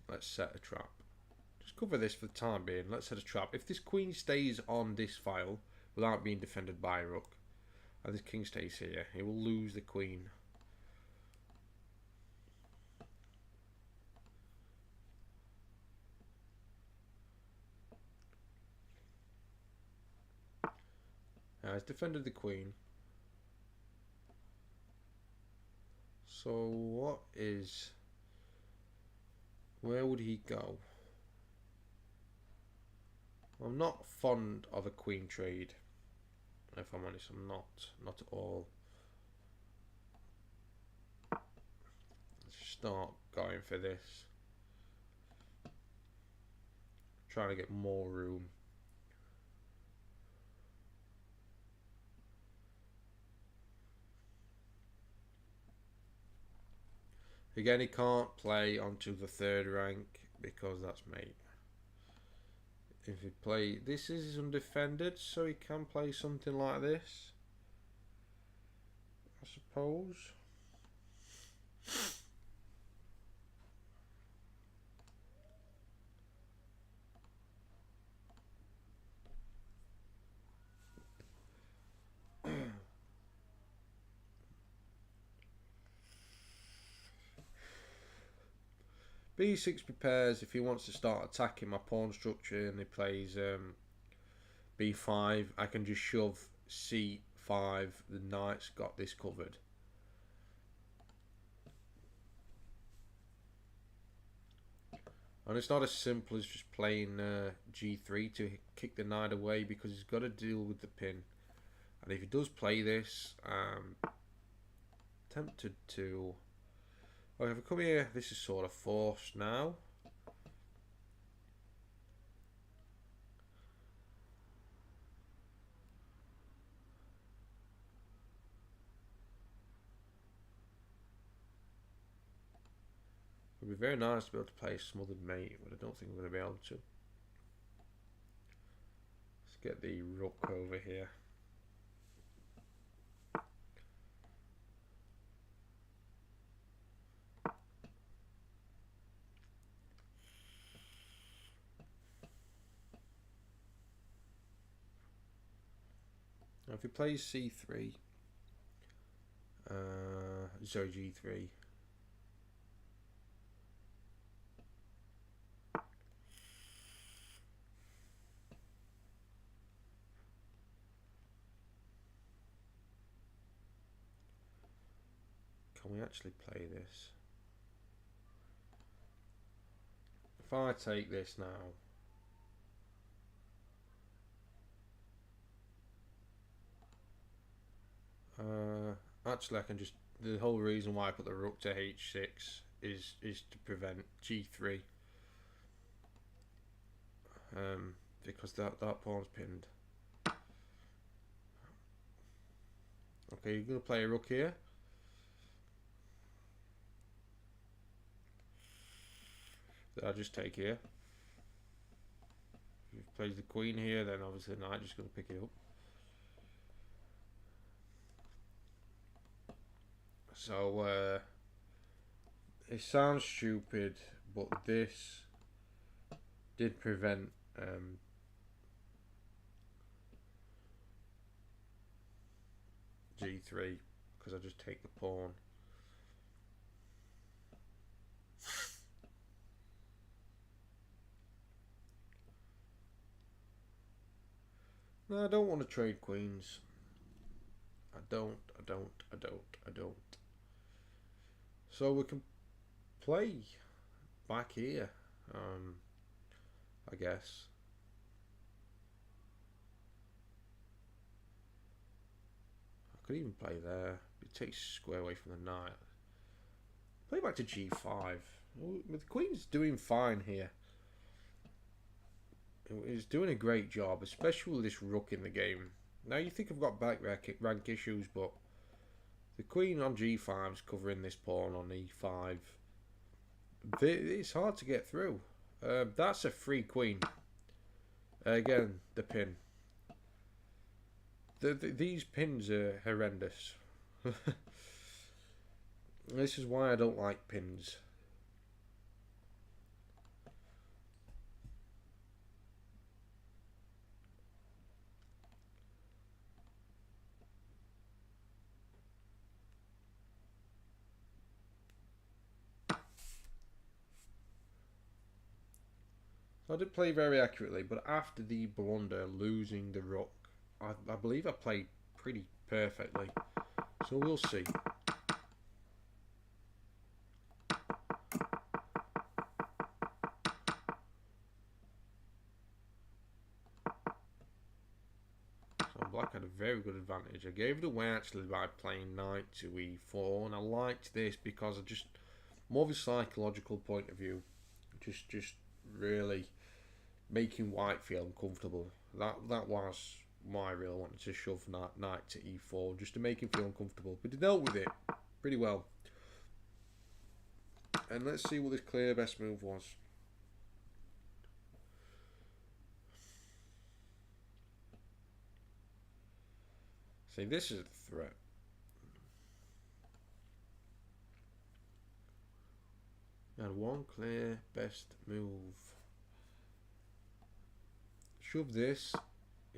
let's set a trap. Just cover this for the time being. Let's set a trap. If this queen stays on this file without being defended by a rook, and this king stays here, he will lose the queen. Now he's defended the queen. So where would he go? I'm not fond of a queen trade. If I'm honest, I'm not at all. Let's start going for this. Trying to get more room. Again, he can't play onto the third rank because that's mate. If he play, this is undefended, so he can play something like this, I suppose. B6 prepares if he wants to start attacking my pawn structure, and he plays B5. I can just shove C5. The knight's got this covered. And it's not as simple as just playing G3 to kick the knight away, because he's got to deal with the pin. And if he does play this, tempted to... Okay, if I come here, this is sort of forced now. It would be very nice to be able to play a smothered mate, but I don't think I'm going to be able to. Let's get the rook over here. Now if he plays C3, sorry, G3. Can we actually play this? If I take this now, actually I can just, the whole reason why I put the rook to H6 is to prevent G3, because that pawn's pinned. Okay, you're going to play a rook here. That I just take here. If he plays the queen here, then obviously the knight just going to pick it up. So it sounds stupid, but this did prevent G3. because I just take the pawn. No, I don't want to trade queens. I don't. So we can play back here, I guess. I could even play there. It takes square away from the knight. Play back to g5. The queen's doing fine here. It's doing a great job, especially with this rook in the game. Now you think I've got back rank issues, but the queen on g5 is covering this pawn on e5. It's hard to get through. That's a free queen. Again, the pin. These pins are horrendous. This is why I don't like pins. I did play very accurately, but after the blunder, losing the rook, I believe I played pretty perfectly. So we'll see. So black had a very good advantage. I gave it away actually by playing knight to e4, and I liked this because I just, more of a psychological point of view, just really making white feel uncomfortable. That was why I really wanted to shove knight to e4, just to make him feel uncomfortable. But he dealt with it pretty well. And let's see what this clear best move was. See, this is a threat. And one clear best move. Shove this.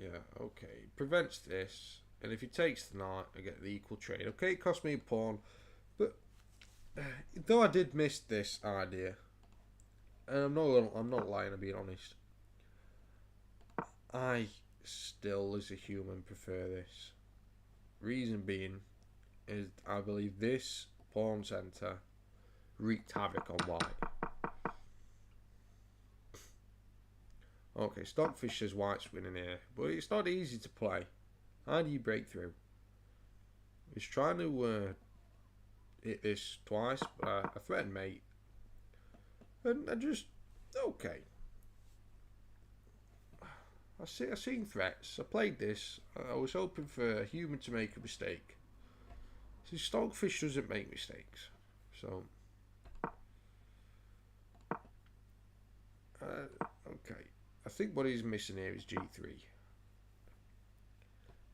Yeah, okay. Prevents this. And if he takes the knight, I get the equal trade. Okay, it cost me a pawn. But though I did miss this idea, and I'm not lying, I'm being honest, I still, as a human, prefer this. Reason being is I believe this pawn center wreaked havoc on white. Okay, Stockfish says white's winning here, but it's not easy to play. How do you break through? He's trying to hit this twice, but I threatened mate. And I just, okay. I seen threats. I played this. I was hoping for a human to make a mistake. See, Stockfish doesn't make mistakes. So, okay. I think what he's missing here is g3.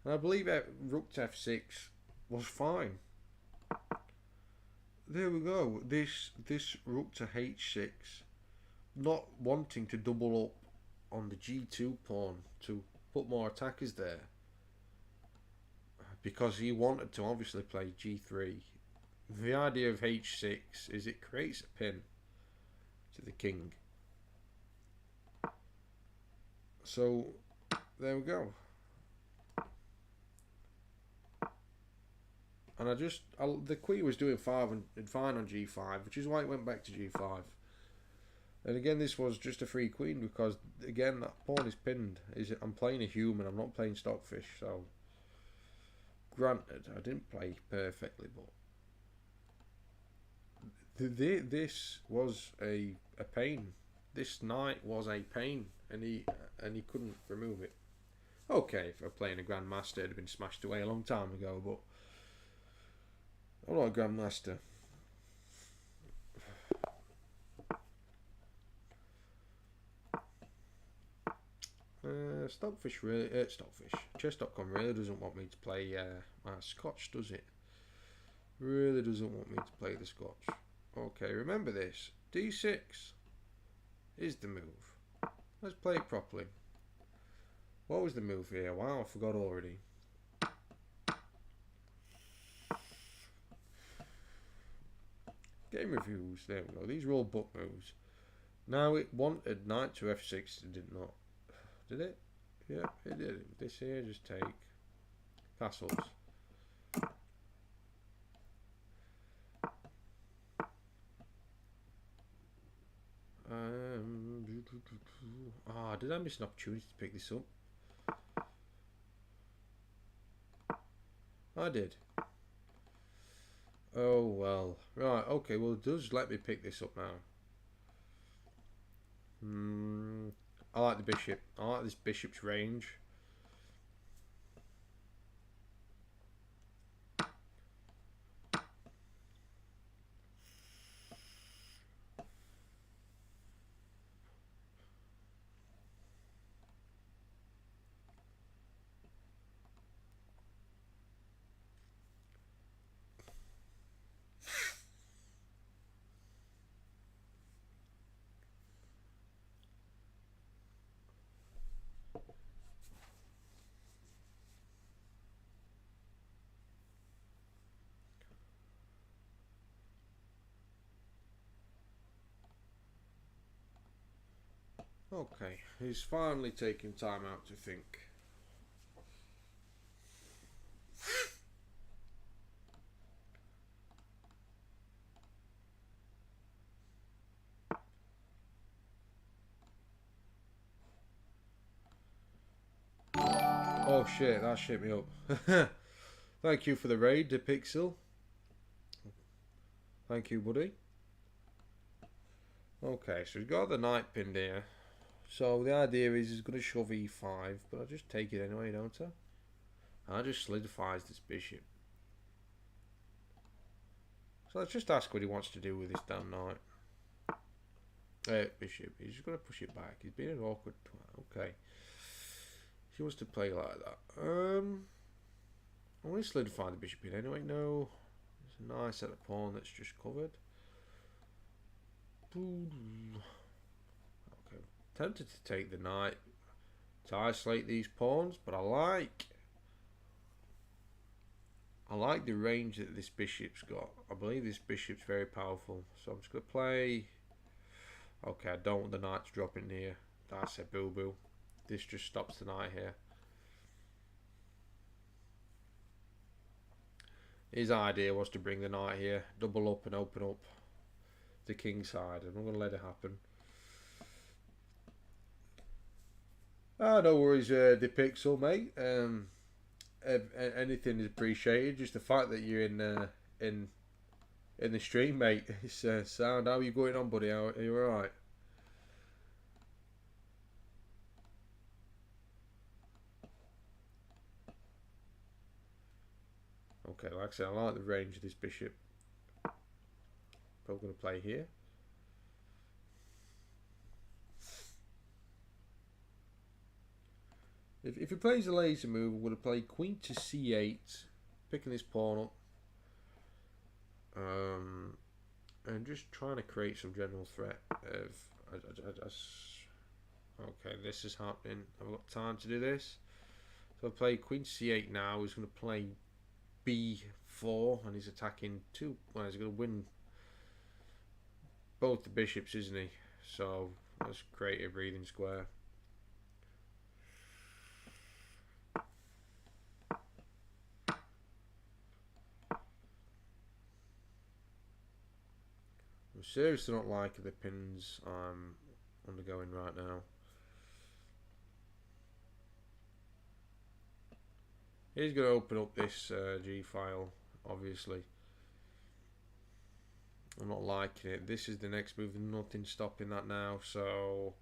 And I believe that rook to f6 was fine. There we go. This rook to h6, not wanting to double up on the g2 pawn to put more attackers there, because he wanted to obviously play g3. The idea of h6 is it creates a pin to the king. So there we go. And the queen was doing fine on g5, which is why it went back to g5. And again, this was just a free queen because, again, that pawn is pinned. I'm playing a human, I'm not playing Stockfish. So, granted, I didn't play perfectly, but this was a pain. This knight was a pain, and he couldn't remove it. Okay, if I were playing a Grandmaster, it'd have been smashed away a long time ago, but I'm not a Grandmaster. Stockfish really, Chess.com really doesn't want me to play my Scotch, does it? Really doesn't want me to play the Scotch. Okay, remember this. D6 is the move. Let's play it properly. What was the move here? Wow, I forgot already. Game reviews. There we go. These are all book moves. Now it wanted knight to f6. It did not. Did it? Yeah, it did. This here, just take castles. Did I miss an opportunity to pick this up? I did. Oh well. Right, okay, well it does let me pick this up now. I like the bishop. I like this bishop's range. Okay, he's finally taking time out to think. Oh shit, that shit me up. Thank you for the raid, the Pixel. Thank you, buddy. Okay, so we've got the knight pinned here. So the idea is he's going to shove e5, but I'll just take it anyway, don't I? And that just solidifies this bishop. So let's just ask what he wants to do with this damn knight. Bishop. He's just going to push it back. He's being an awkward twat. Okay. He wants to play like that. I'm going to solidify the bishop in anyway. No. It's a nice set of pawn that's just covered. Okay. Tempted to take the knight to isolate these pawns, but I like the range that this bishop's got. I believe this bishop's very powerful. So I'm just going to play... Okay, I don't want the knight to drop in here. That's a boo-boo. This just stops the knight here. His idea was to bring the knight here, double up and open up the king side. I'm not going to let it happen. No worries, the Pixel, mate. Anything is appreciated. Just the fact that you're in the stream, mate. It's sound. How are you going on, buddy? Are you alright? Okay, like I said, I like the range of this bishop. But we're going to play here. If he plays a laser move, I'm going to play queen to c8, picking this pawn up. And just trying to create some general threat of... Okay, this is happening. I've got time to do this. So I play queen to c8 now. He's going to play b4 and he's attacking two. Well, he's going to win both the bishops, isn't he? So let's create a breathing square. I'm seriously not liking the pins I'm undergoing right now. He's going to open up this G file, obviously. I'm not liking it. This is the next move. Nothing stopping that now. So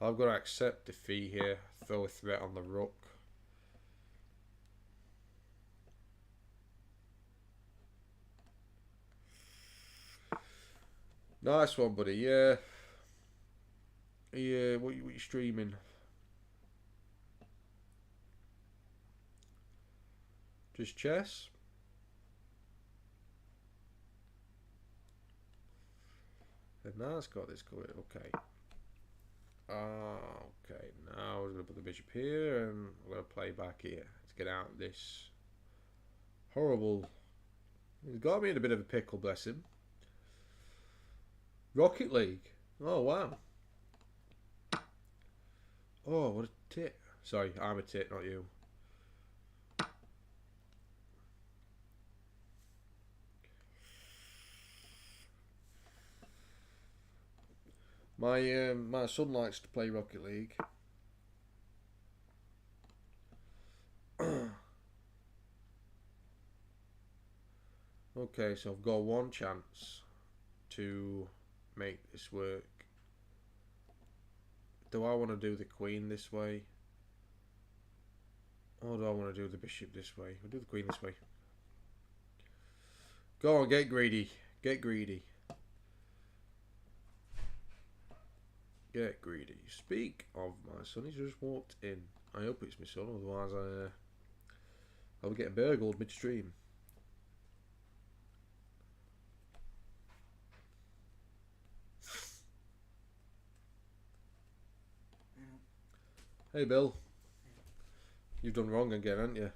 I've got to accept defeat here. Throw a threat on the rook. Nice one, buddy. Yeah. Yeah. What you streaming? Just chess. And now it's got this covered. Okay. Okay. Now we're gonna put the bishop here, and we're gonna play back here to get out of this horrible. He's got me in a bit of a pickle, bless him. Rocket League. Oh, wow. Oh, what a tit. Sorry, I'm a tit, not you. My son likes to play Rocket League. Okay, so I've got one chance to make this work. Do I want to do the queen this way? Or do I want to do the bishop this way? I'll do the queen this way. Go on, get greedy. Get greedy. Get greedy. Speak of my son, he's just walked in. I hope it's my son, otherwise I'll be getting burgled midstream. Hey Bill, you've done wrong again, haven't you?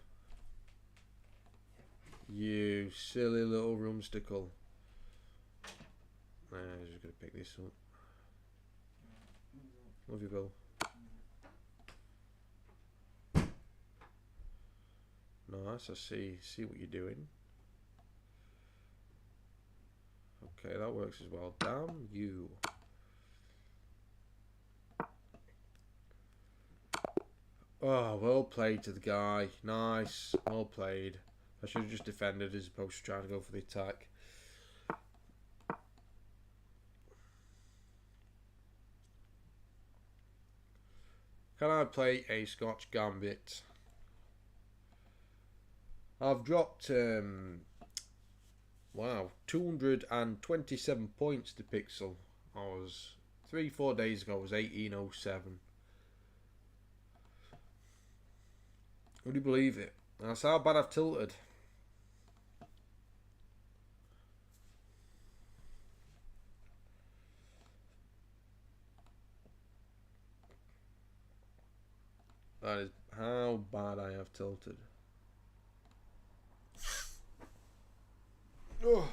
You silly little rumstickle. Nah, I'm just gonna pick this up. Love you, Bill. Nice, I see what you're doing. Okay, that works as well. Damn you. Oh, well played to the guy. Nice. Well played. I should have just defended as opposed to trying to go for the attack. Can I play a Scotch Gambit? I've dropped, wow, 227 points to Pixel. I was, 3-4 days ago, I was 1807. Would you believe it? That's how bad I've tilted. That is how bad I have tilted. Oh.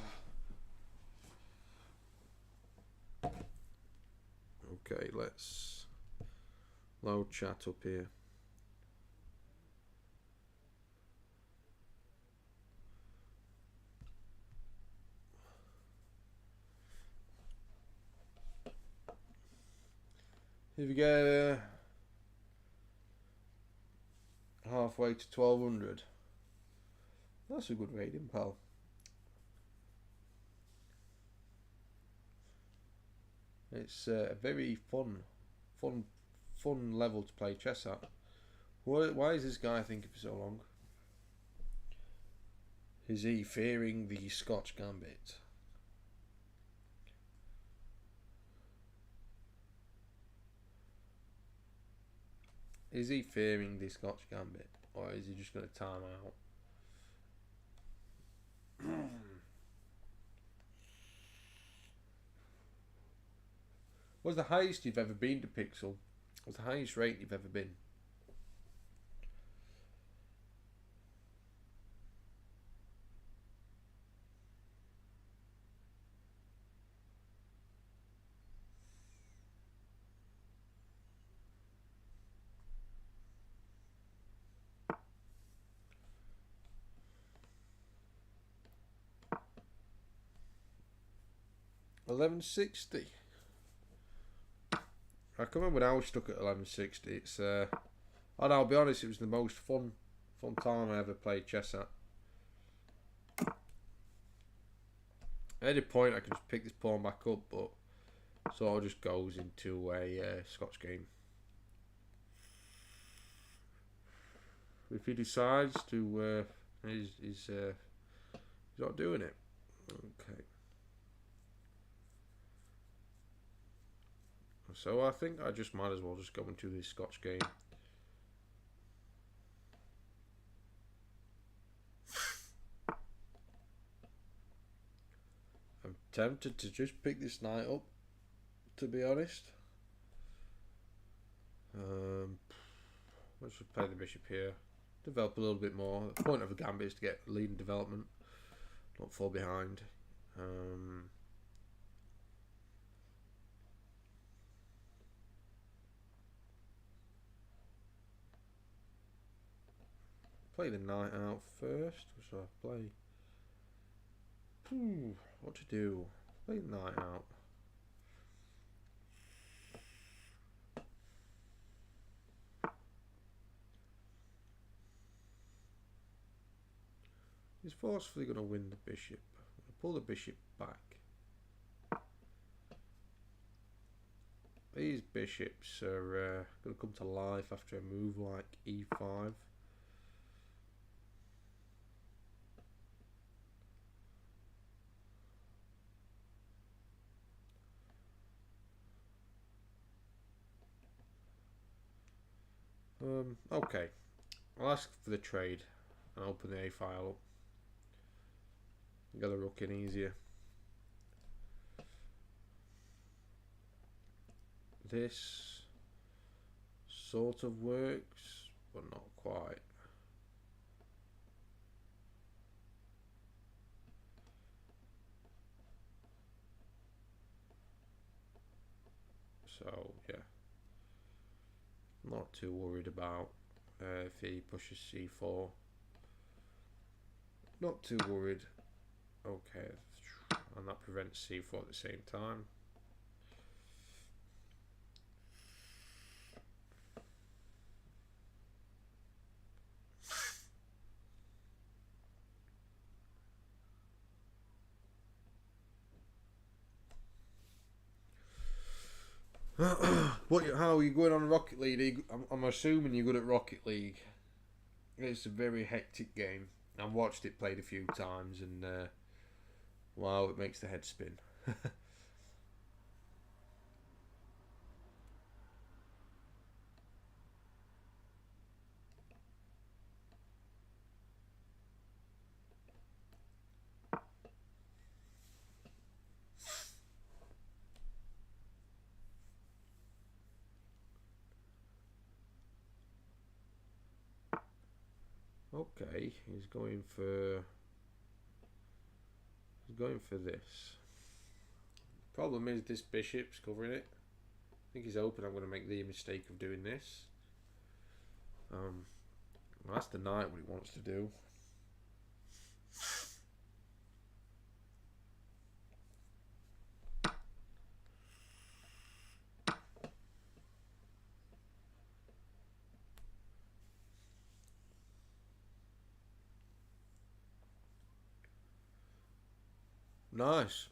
Okay, let's load chat up here. If you get halfway to 1200, that's a good rating, pal. It's a very fun level to play chess at. Why is this guy thinking for so long? Is he fearing the Scotch Gambit? Is he fearing the Scotch Gambit? Or is he just going to time out? What's the highest you've ever been to Pixel? What's the highest rate you've ever been? $11.60. I can remember when I was stuck at $11.60. It's and I'll be honest, it was the most fun time I ever played chess at. At any point, I can just pick this pawn back up, but sort of just goes into a Scotch game. If he decides to, he's not doing it. Okay. So I think I just might as well just go into this Scotch game. I'm tempted to just pick this knight up, to be honest. Let's just play the bishop here. Develop a little bit more. The point of a gambit is to get lead in development, not fall behind. play the knight out first. What should I play? What to do? Play the knight out. He's forcefully going to win the bishop. Pull the bishop back. These bishops are going to come to life after a move like e5. Okay, I'll ask for the trade and open the A file up. Get the rook in easier. This sort of works, but not quite. So yeah, not too worried about if he pushes c4. Not too worried. Okay, and that prevents c4 at the same time. How are you going on Rocket League? I'm assuming you're good at Rocket League. It's a very hectic game. I've watched it played a few times, and wow, it makes the head spin. Okay, he's going for this. Problem is this bishop's covering it. I think he's hoping I'm going to make the mistake of doing this. That's the knight what he wants to do. Nice.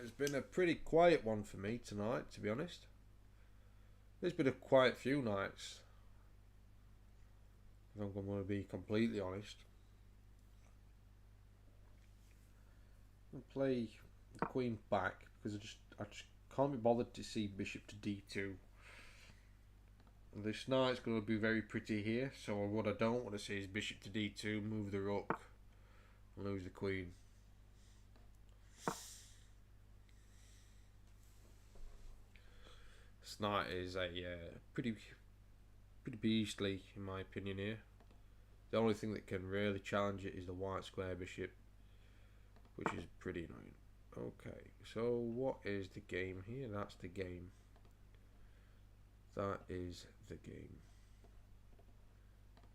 It's been a pretty quiet one for me tonight, to be honest. There's been a quiet few nights, if I'm going to be completely honest. I'll play the queen back because I just can't be bothered to see bishop to d2. This knight's going to be very pretty here, so what I don't want to see is bishop to d2, move the rook, and lose the queen. This knight is a pretty beastly, in my opinion here. The only thing that can really challenge it is the white square bishop, which is pretty annoying. Okay, so what is the game here? That's the game. That is the game.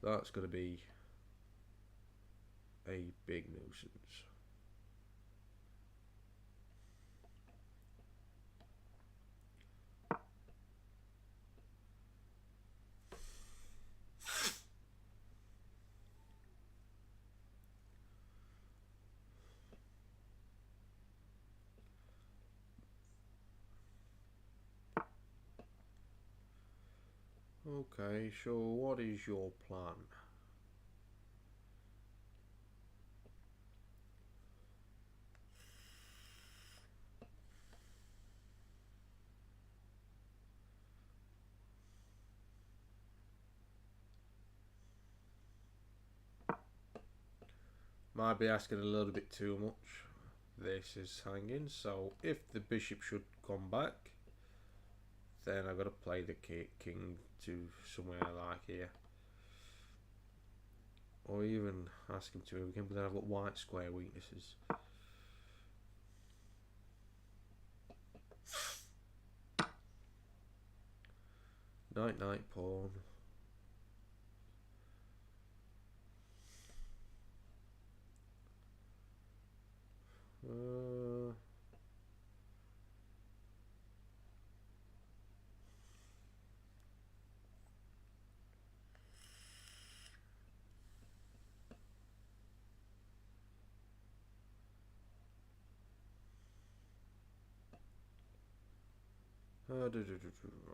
That's going to be a big nuisance. Okay, so what is your plan? Might be asking a little bit too much. This is hanging, so if the bishop should come back, then I've got to play the king to somewhere like here. Or even ask him to move again, but then I've got white square weaknesses. Knight, knight, pawn.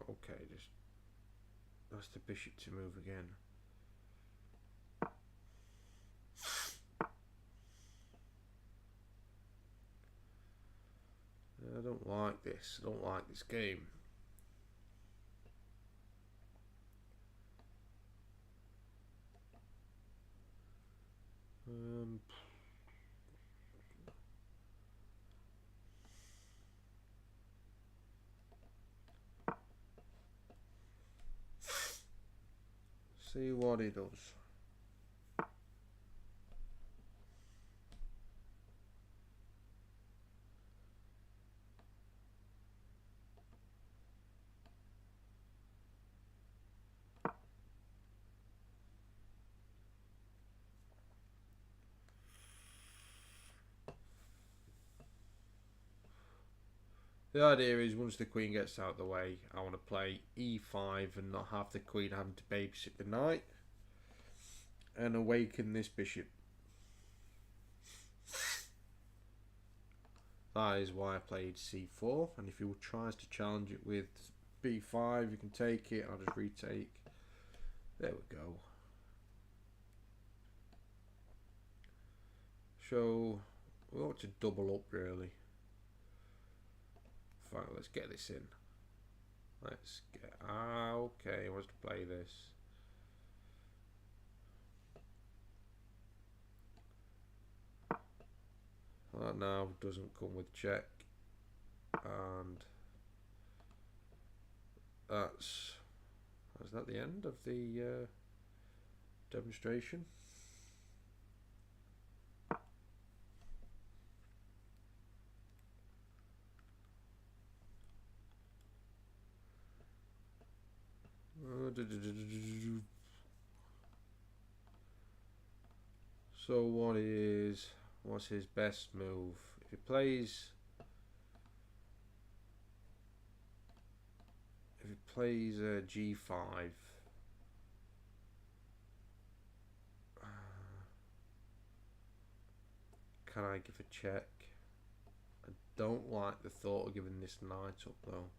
Okay, just that's the bishop to move again. I don't like this. I don't like this game. See what he does. The idea is once the queen gets out of the way, I want to play e5 and not have the queen having to babysit the knight and awaken this bishop. That is why I played c4, and if he tries to challenge it with b5, you can take it. I'll just retake. There we go. So we ought to double up really. Fine, let's get this in. Let's get. Okay, he wants to play this. That now doesn't come with check, and is that the end of the demonstration? So what's his best move? If he plays g5, can I give a check? I don't like the thought of giving this knight up though.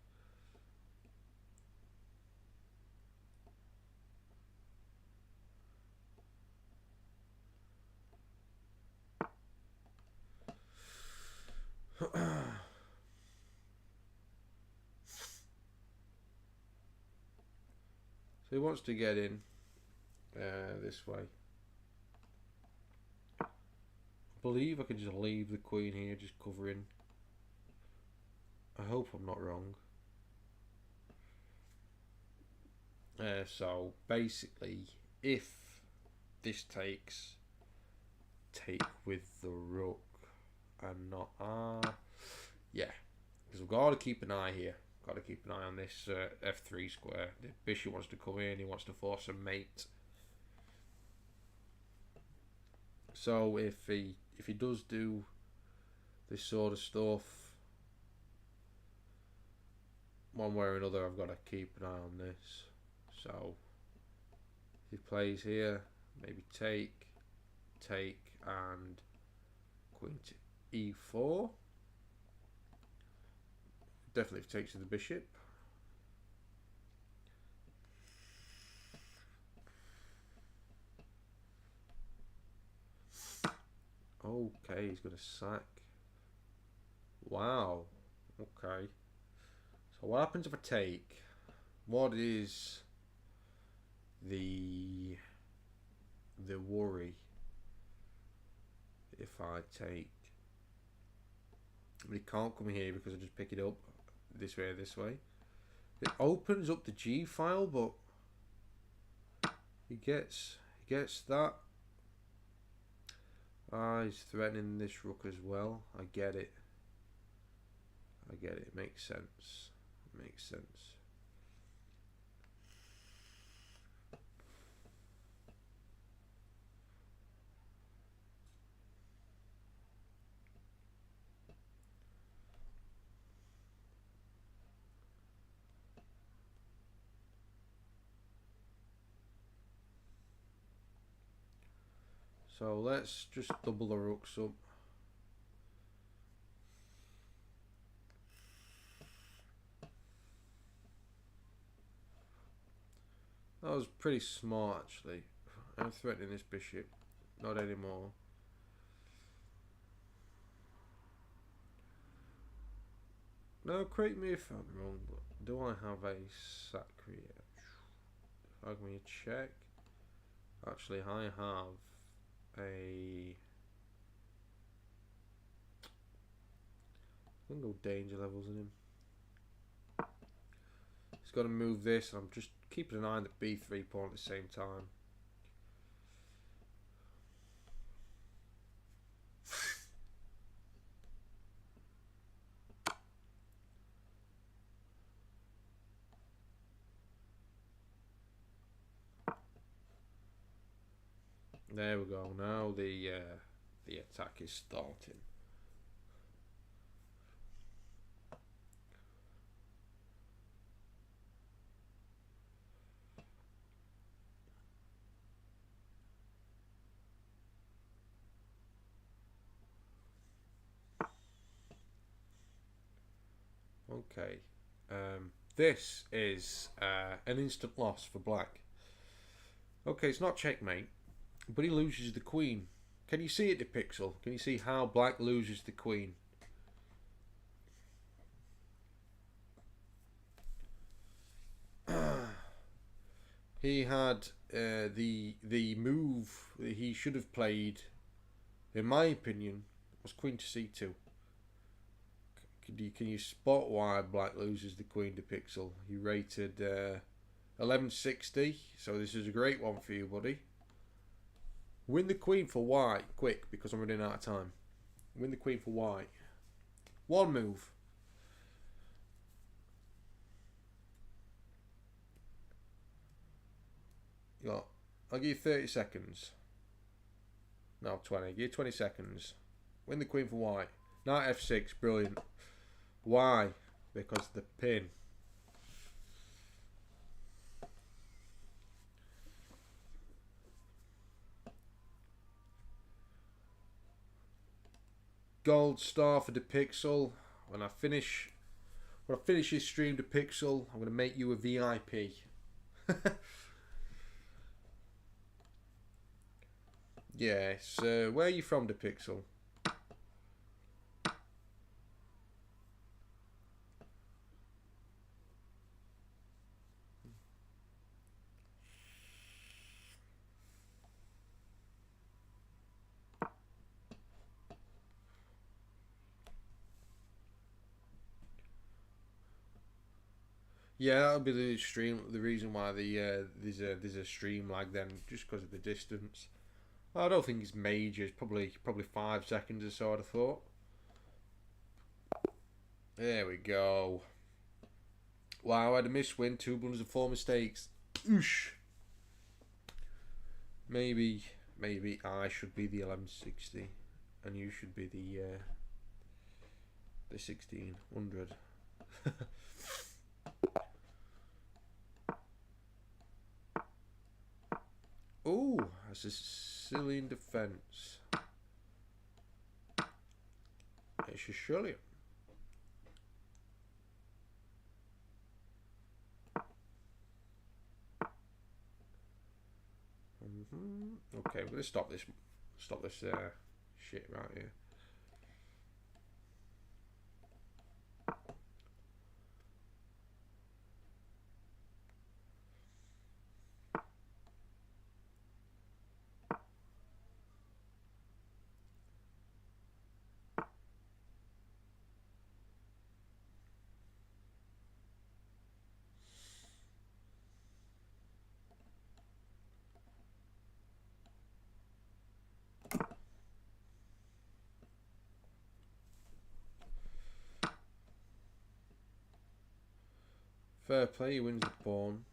So he wants to get in this way. I believe I can just leave the queen here, just covering. I hope I'm not wrong. So basically, if this takes, take with the rook and not yeah, because we've got to keep an eye here. Got to keep an eye on this f3 square. The bishop wants to come in. He wants to force a mate. So if he does do this sort of stuff, one way or another, I've got to keep an eye on this. So if he plays here, maybe take, and queen to e4. Definitely if he takes to the bishop. Okay, he's going to sack. Wow. Okay. So what happens if I take? What is the worry if I take? But he can't come here because I just pick it up this way or this way. It opens up the G file, but he gets that. He's threatening this rook as well. I get it. It makes sense. So let's just double the rooks up. That was pretty smart, actually. I'm threatening this bishop. Not anymore. No, correct me if I'm wrong, but do I have a sack here? Give me a check. Actually, I have a... I'm going to go danger levels in him. He's got to move this, and I'm just keeping an eye on the B3 pawn at the same time. There we go. Now the attack is starting. Okay. This is an instant loss for black. Okay, it's not checkmate, but he loses the queen. Can you see it, the pixel? Can you see how black loses the queen? He had the move that he should have played, in my opinion, was queen to c2. Can you spot why black loses the queen to pixel? He rated 1160, so this is a great one for you, buddy. Win the queen for white, quick, because I'm running out of time. Win the queen for white. One move. I'll give you 30 seconds. No, 20. Give you 20 seconds. Win the queen for white. Knight f6, brilliant. Why? Because the pin. Gold star for the pixel. When I finish this stream to pixel, I'm gonna make you a VIP. Yes. Where are you from, the pixel? Yeah, that'll be the stream. The reason why there's a stream lag then, just because of the distance. I don't think it's major. It's probably 5 seconds or so, I'd have thought. There we go. Wow, I had a miss win, 2 blunders and 4 mistakes. Oosh. Maybe I should be the 1160, and you should be the 1600. Oh, that's a Sicilian defense. It's a Sicilian. Okay, we're gonna stop this shit right here. Fair play, he wins the pawn.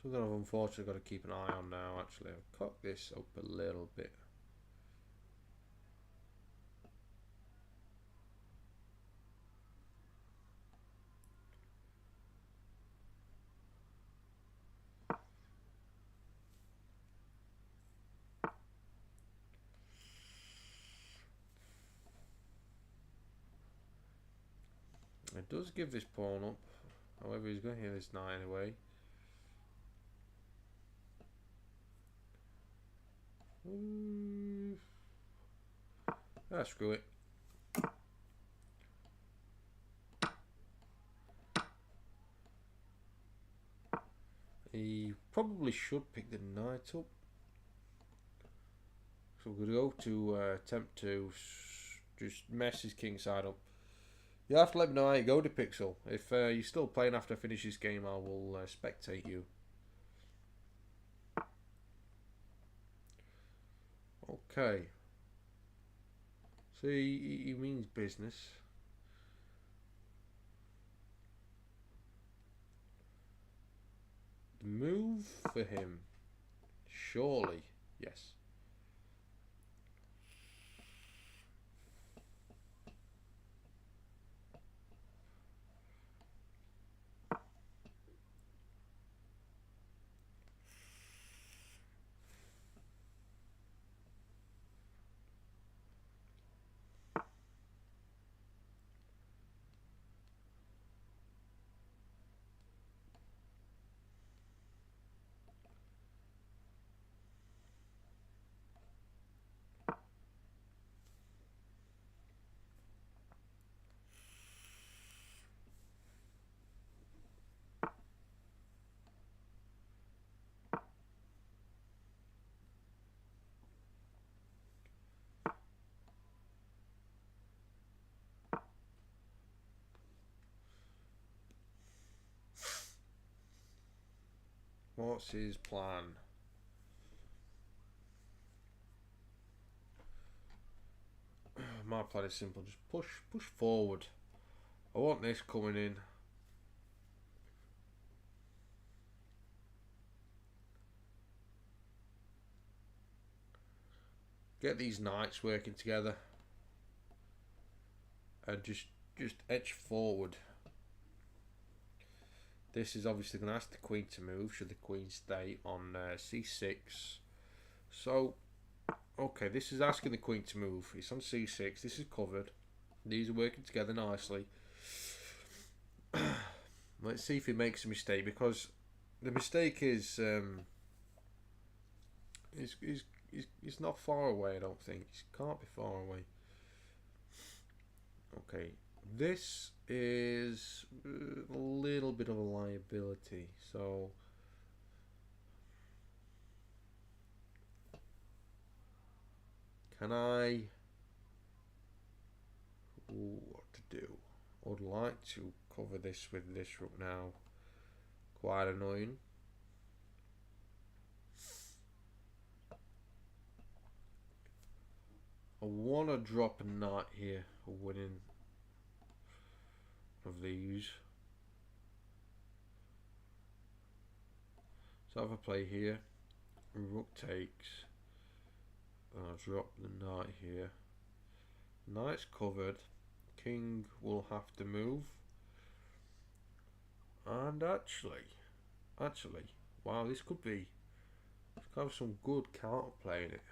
Something I've unfortunately got to keep an eye on now. Actually, I've cocked this up a little bit. It does give this pawn up. However, he's going to hit this knight anyway. Screw it. He probably should pick the knight up. So we're going to go to attempt to just mess his king side up. You have to let me know how you go to Pixel. If you're still playing after I finish this game, I will spectate you. Okay. See, he means business. The move for him, surely, yes. What's his plan? My plan is simple. Just push forward. I want this coming in. Get these knights working together. And just edge forward. This is obviously going to ask the queen to move. Should the queen stay on c6? So, okay, this is asking the queen to move. It's on c6. This is covered. These are working together nicely. Let's see if he makes a mistake, because the mistake is not far away. I don't think it can't be far away. Okay, this is a little bit of a liability. So can I? Ooh, what to do? I would like to cover this with this rook now. Quite annoying. I want to drop a knight here, a winning of these. So if I play here, rook takes, I'll drop the knight here. Knight's covered, king will have to move. And actually, wow, this could have some good counterplay in it.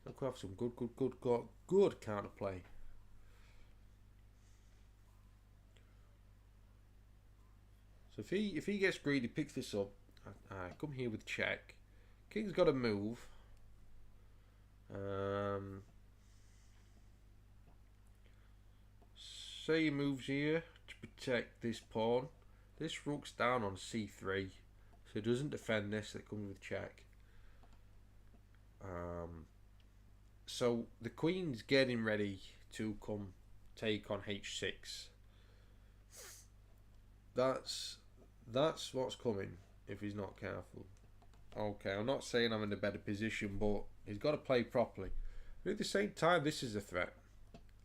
It could have some good counterplay. So if he gets greedy, picks this up, come here with check. King's got to move. Say he moves here to protect this pawn. This rook's down on c3, so it doesn't defend this. It comes with check. So the queen's getting ready to come take on h6. That's what's coming if he's not careful. Okay, I'm not saying I'm in a better position, but he's got to play properly. But at the same time, this is a threat.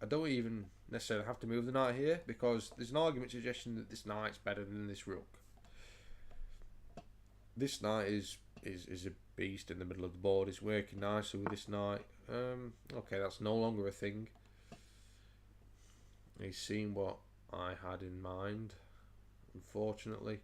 I don't even necessarily have to move the knight here, because there's an argument suggesting that this knight's better than this rook. This knight is a beast in the middle of the board. It's working nicely with this knight. Okay, that's no longer a thing. He's seen what I had in mind, unfortunately.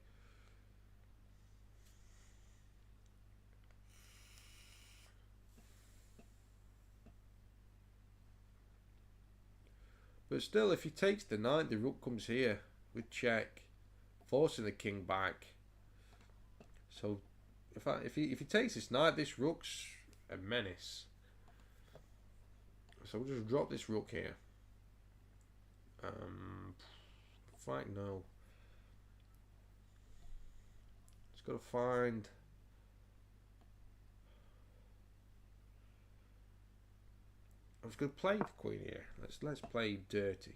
But still, if he takes the knight, the rook comes here with check, forcing the king back. So if he takes this knight, this rook's a menace. So we'll just drop this rook here. Fight no. Just gotta find. I was gonna play the queen here. Let's play dirty.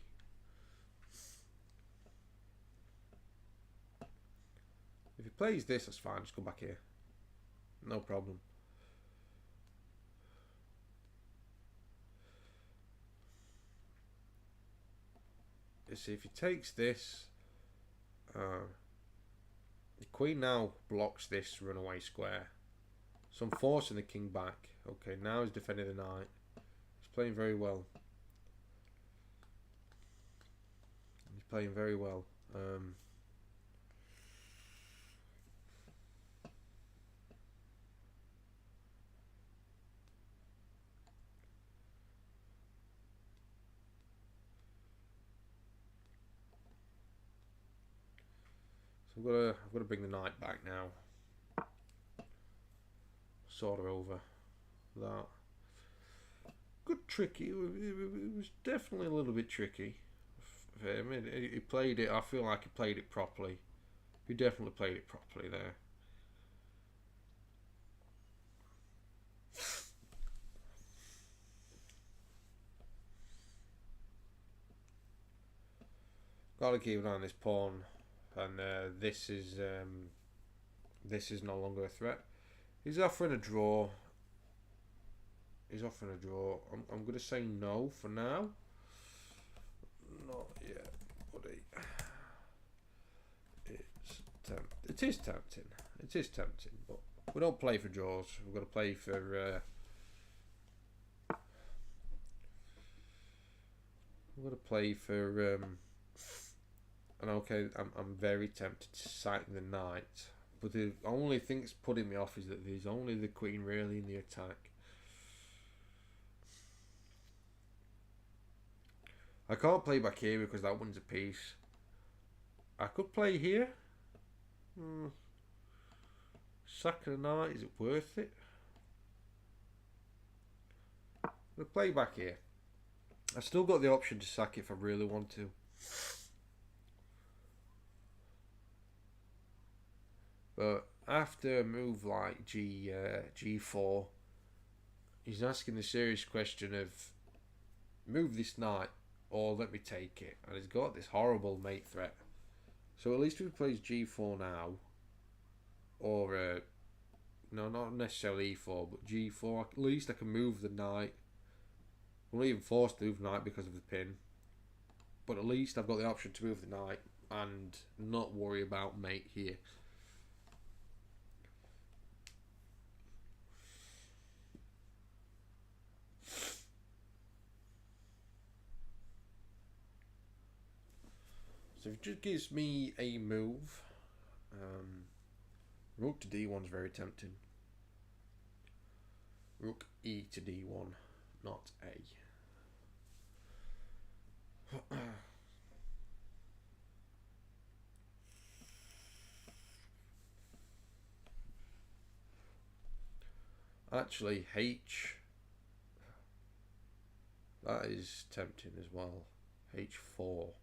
If he plays this, that's fine. Just go back here. No problem. You see, if he takes this, the queen now blocks this runaway square. So I'm forcing the king back. Okay, now he's defending the knight. He's playing very well. He's playing very well. So I've got to bring the knight back now. Sort of over that. Good tricky. It was definitely a little bit tricky for him. He played it. I feel like he played it properly. He definitely played it properly there. Got to keep an eye on this pawn, and this is no longer a threat. He's offering a draw. He's offering a draw. I'm going to say no for now. Not yet, buddy. It is tempting. It is tempting, but we don't play for draws. We've got to play for. We've got to play for. And okay, I'm very tempted to sack the knight, but the only thing that's putting me off is that there's only the queen really in the attack. I can't play back here because that one's a piece. I could play here. Sack the knight, is it worth it? I'm going to play back here. I've still got the option to sack it if I really want to. But after a move like G4, he's asking the serious question of move this knight or let me take it. And he's got this horrible mate threat. So at least if he plays G4 now, or no, not necessarily E4, but G4, at least I can move the knight. I'm not even forced to move the knight because of the pin. But at least I've got the option to move the knight and not worry about mate here. So it just gives me a move. Rook to D1 is very tempting. Rook E to D1, not A. Actually, H. That is tempting as well. H4.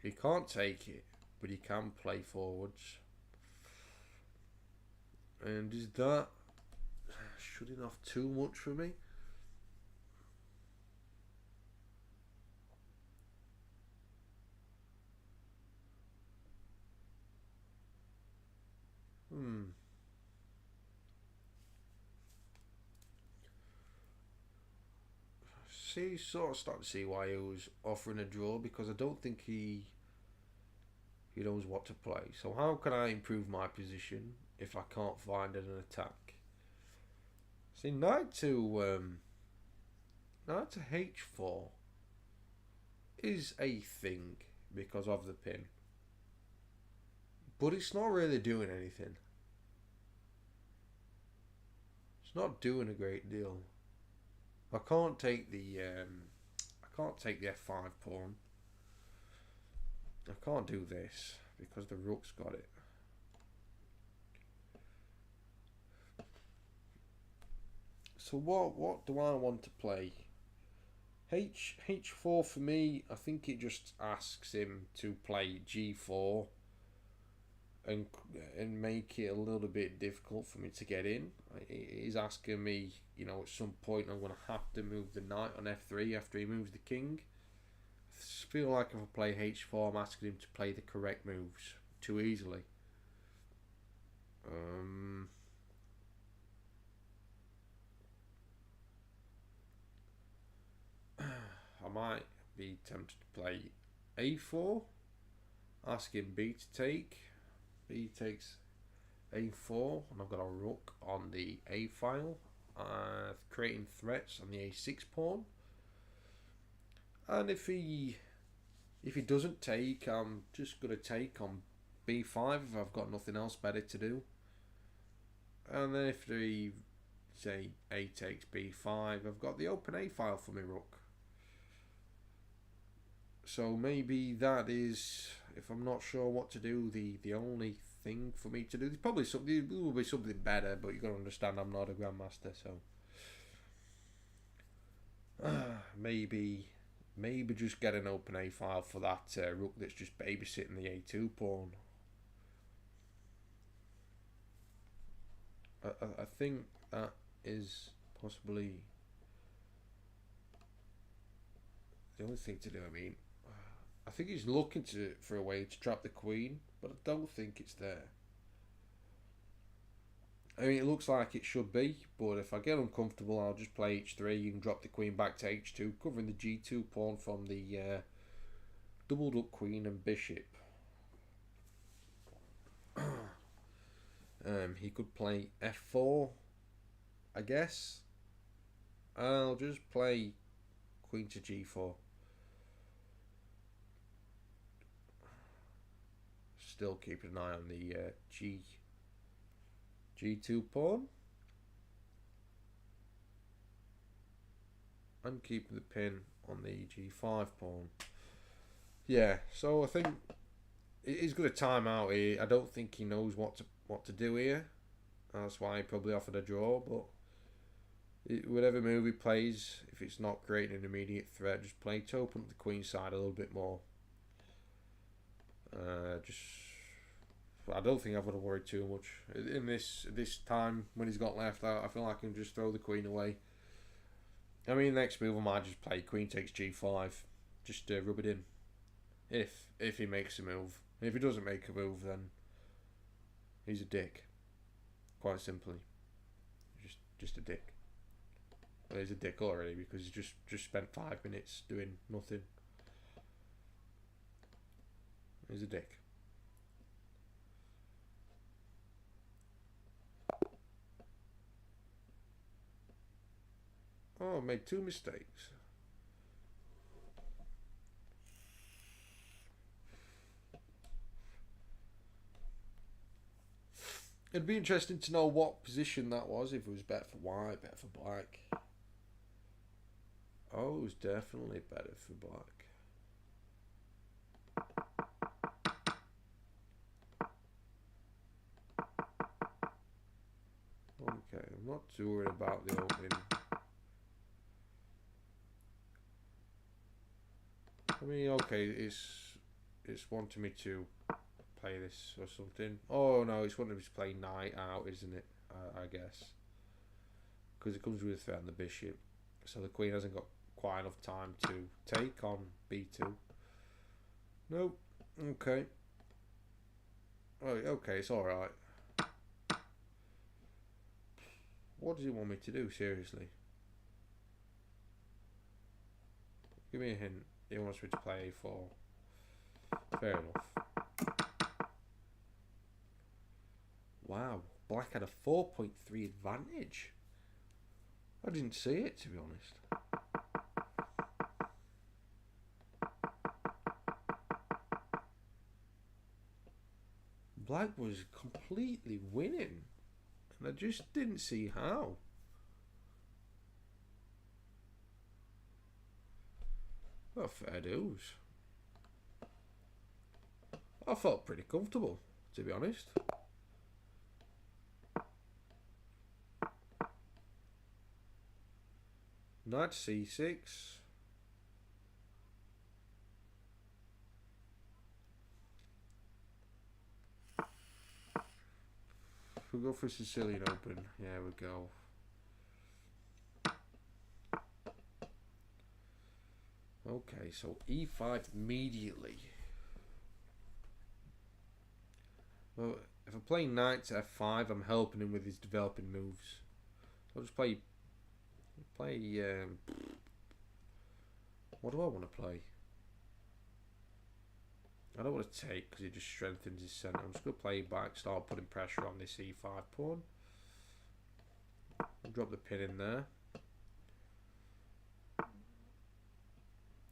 He can't take it, but he can play forwards. And is that shutting off too much for me? See, sort of starting to see why he was offering a draw, because I don't think he knows what to play. So how can I improve my position? if I can't find an attack. See, knight to h4 is a thing because of the pin, but it's not really doing anything. It's not doing a great deal. I can't take the f5 pawn. I can't do this because the rook's got it. So what do I want to play? H4 for me, I think it just asks him to play G4 and make it a little bit difficult for me to get in. He's asking me, you know, at some point I'm going to have to move the knight on F3 after he moves the king. I feel like if I play H4, I'm asking him to play the correct moves too easily. I might be tempted to play A4, asking B to take. B takes A4, and I've got a rook on the A file, creating threats on the A6 pawn. And if he doesn't take, I'm just going to take on B5 if I've got nothing else better to do. And then if he say A takes B5, I've got the open A file for my rook. So maybe that is, if I'm not sure what to do, the only thing for me to do. There's probably something, there will be something better, but you've got to understand I'm not a grandmaster, so maybe just get an open A file for that rook that's just babysitting the A2 pawn. I think that is possibly the only thing to do. I mean, I think he's looking for a way to trap the queen, but I don't think it's there. I mean, it looks like it should be, but if I get uncomfortable, I'll just play H3 and drop the queen back to H2, covering the G2 pawn from the doubled up queen and bishop. He could play F4, I guess. I'll just play queen to G4. Still keeping an eye on the G2 pawn. And keeping the pin on the G5 pawn. Yeah, so I think he's got a timeout here. I don't think he knows what to do here. That's why he probably offered a draw, but whatever move he plays, if it's not creating an immediate threat, just play to open up the queen side a little bit more. I don't think I've got to worry too much in this time when he's got left. I feel like I can just throw the queen away. I mean, next move I might just play queen takes G5, just rub it in. If he makes a move, if he doesn't make a move, then he's a dick. Quite simply, just a dick. Well, he's a dick already because he just spent 5 minutes doing nothing. He's a dick. Oh, I made 2 mistakes. It'd be interesting to know what position that was, if it was better for white, better for black. Oh, it was definitely better for black. Okay, I'm not too worried about the opening. I mean, okay, it's wanting me to play this or something. Oh no, it's wanting me to play knight out, isn't it? I guess. Because it comes with a threat on the bishop. So the queen hasn't got quite enough time to take on B2. Nope. Okay. Oh, okay, it's alright. What does he want me to do, seriously? Give me a hint. He wants me to play A4. Fair enough. Wow, black had a 4.3 advantage. I didn't see it, to be honest. Black was completely winning, and I just didn't see how. Well, fair dues. I felt pretty comfortable, to be honest. Knight c6. We'll go for Sicilian Open. Yeah, we go. Okay, so e5 immediately. Well, if I'm playing knight to f5, I'm helping him with his developing moves. I'll just play. What do I want to play? I don't want to take because it just strengthens his centre. I'm just going to play back, start putting pressure on this e5 pawn. I'll drop the pin in there.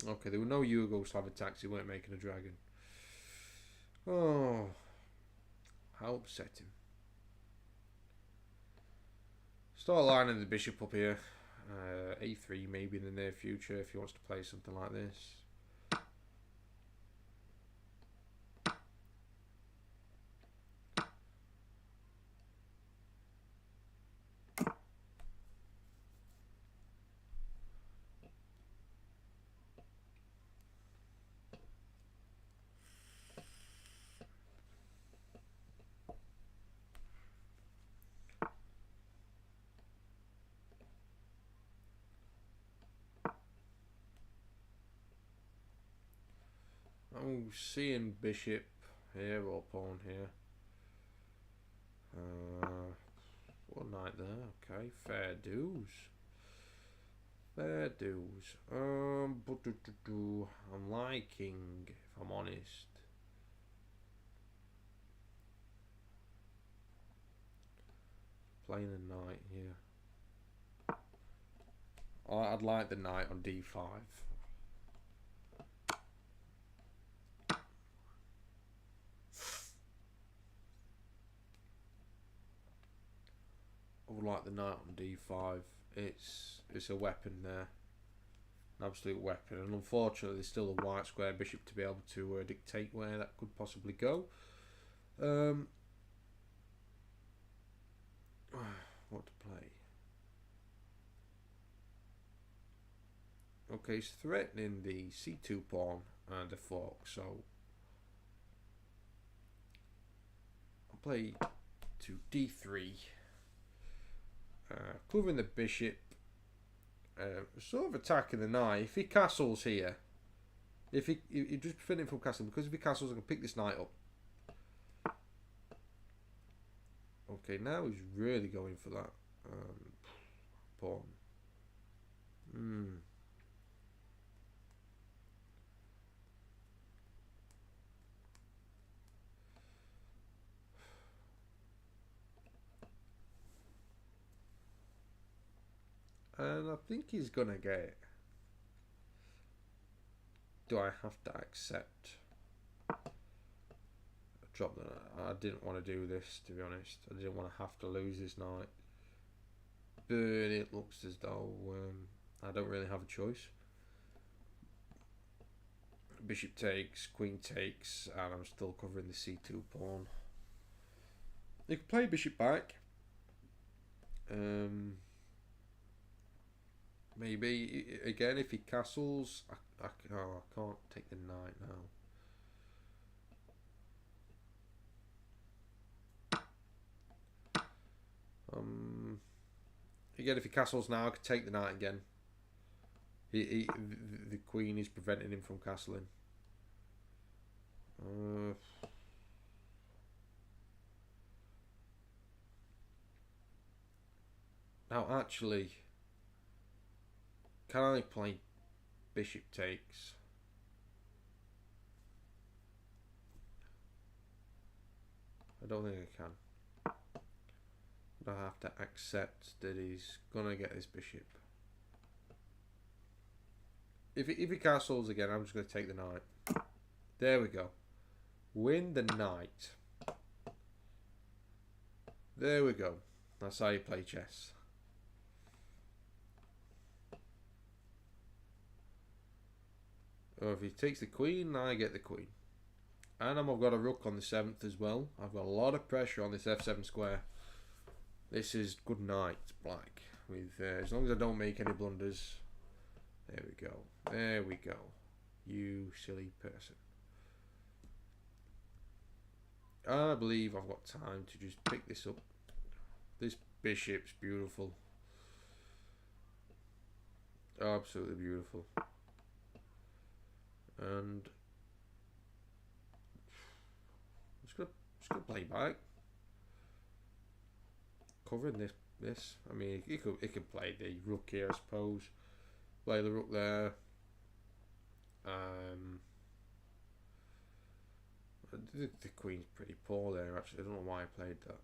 Okay, there were no Yugoslav attacks. He weren't making a dragon. Oh, how upsetting. Start lining the bishop up here. A3 maybe in the near future if he wants to play something like this. I'm seeing bishop here or pawn here. What knight there? Okay, fair dues. Fair dues. I'm liking, if I'm honest. Playing a knight here. I'd like the knight on d5. I would like the knight on d5. It's a weapon there, an absolute weapon, and unfortunately there's still a white square bishop to be able to dictate where that could possibly go. What to play? Okay, he's threatening the c2 pawn and the fork, so I'll play to d3. Covering the bishop, sort of attacking the knight. If he castles here, if he just preventing from castling, because if he castles, I can pick this knight up. Okay, now he's really going for that pawn. And I think he's gonna get it. Do I have to accept? Drop the knight. I didn't want to do this, to be honest. I didn't want to have to lose this knight. But it looks as though I don't really have a choice. Bishop takes, queen takes, and I'm still covering the c2 pawn. You can play bishop back. Maybe again if he castles, I can't take the knight now. Again, if he castles now, I could take the knight again. The queen is preventing him from castling. Now, actually, can I play bishop takes? I don't think I can. But I have to accept that he's gonna get this bishop. If he castles again, I'm just gonna take the knight. There we go. Win the knight. There we go. That's how you play chess. Or if he takes the queen, I get the queen. And I've got a rook on the 7th as well. I've got a lot of pressure on this f7 square. This is good night, black. With as long as I don't make any blunders. There we go. There we go. You silly person. I believe I've got time to just pick this up. This bishop's beautiful. Absolutely beautiful. And I'm just gonna play back. Covering this. I mean, he could play the rook here, I suppose. Play the rook there. The queen's pretty poor there, actually. I don't know why I played that.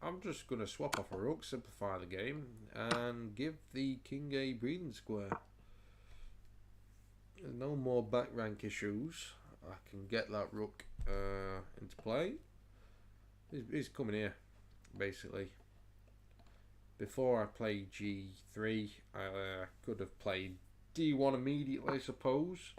I'm just going to swap off a rook, simplify the game, and give the king a breathing square. No more back rank issues. I can get that rook into play. He's coming here, basically. Before I played g3, I could have played d1 immediately, I suppose.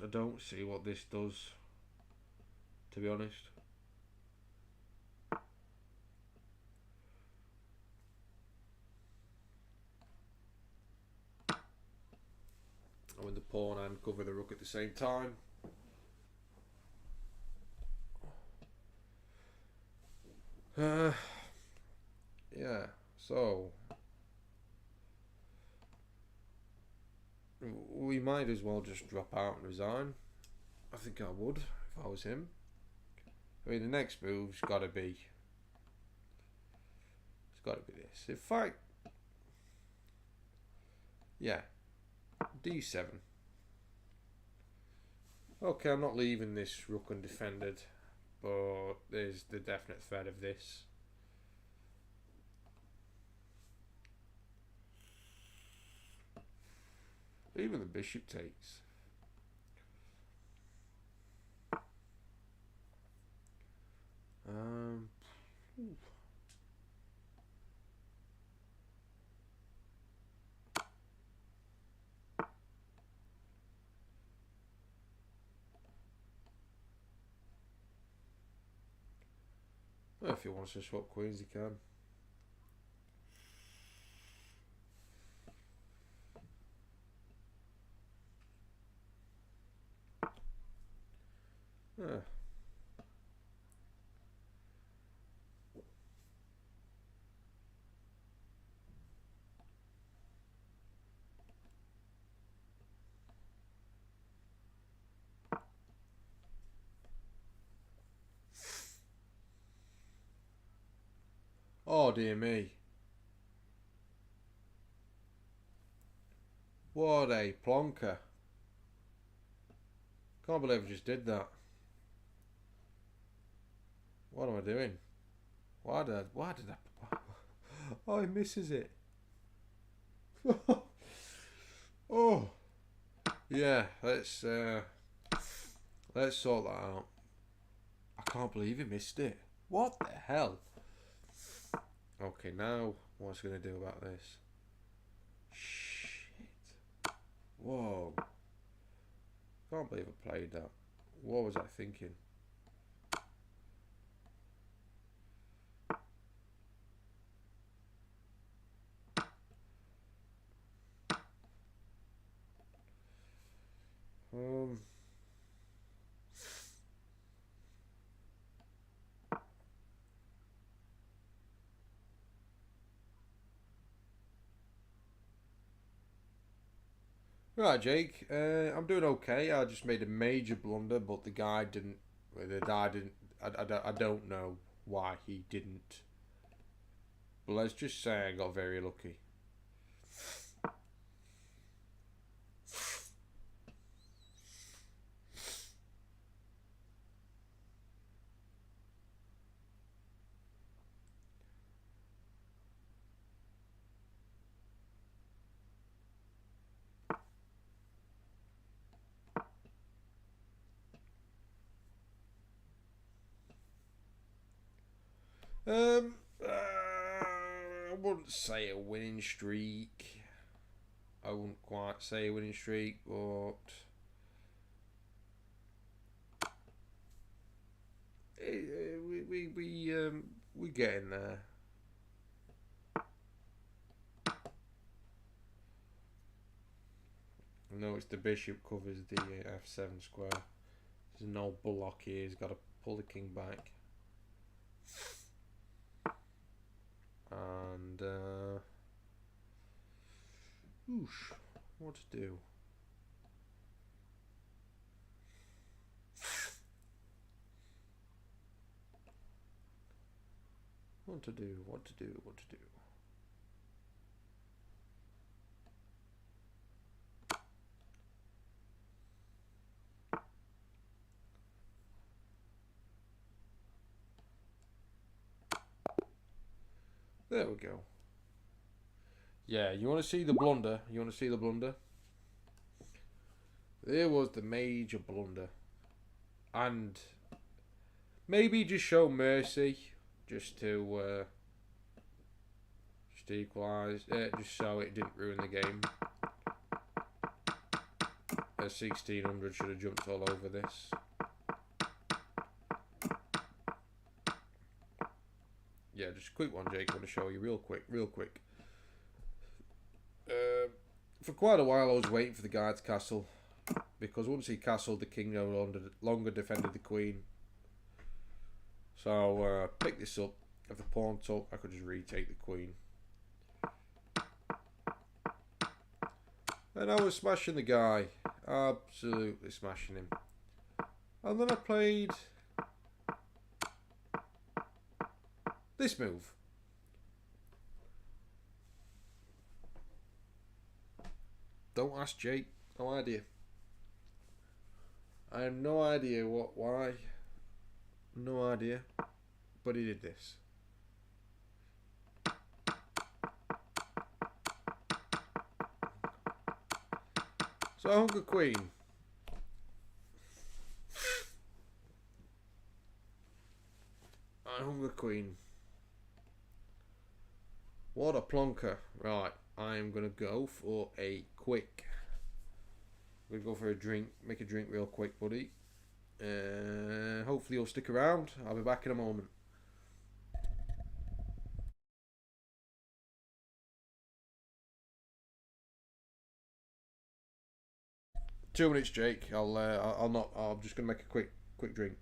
I don't see what this does, to be honest. I win the pawn and cover the rook at the same time. Yeah, so we might as well just drop out and resign. I think I would if I was him. I mean, the next move's got to be. It's got to be this. In fact, yeah, d7. Okay, I'm not leaving this rook undefended, but there's the definite threat of this. Even the bishop takes. Well, if he wants to swap queens, he can. Yeah. Oh dear me. What a plonker. Can't believe I just did that. What am I doing? Why did I Oh, he misses it. Oh. Yeah, let's sort that out. I can't believe he missed it. What the hell? Okay, now what's he gonna do about this? Shit. Whoa. Can't believe I played that. What was I thinking? Right, Jake. I'm doing okay. I just made a major blunder, but the guy didn't. The guy didn't. I don't know why he didn't. But let's just say I got very lucky. I wouldn't say a winning streak. I wouldn't quite say a winning streak, but we getting there. I notice the bishop covers the f7 square. There's no block here. He's got to pull the king back. And oosh, what to do? What to do? What to do? What to do? There we go. Yeah, you want to see the blunder? You want to see the blunder? There was the major blunder. And maybe just show mercy, just to equalise, just so it didn't ruin the game. 1600 should have jumped all over this. Yeah, just a quick one, Jake. I want to show you real quick. For quite a while, I was waiting for the guy to castle, because once he castled, the king no longer defended the queen. So pick this up. If the pawn took, I could just retake the queen. And I was smashing the guy, absolutely smashing him. And then I played this move. Don't ask Jake. No idea. I have no idea why. No idea. But he did this. So I hung a queen. What a plonker. Right, I'm going to go for a quick. I'm going to go for a drink. Make a drink real quick, buddy. Hopefully you'll stick around. I'll be back in a moment. 2 minutes, Jake. I'll not. I'm just going to make a quick drink.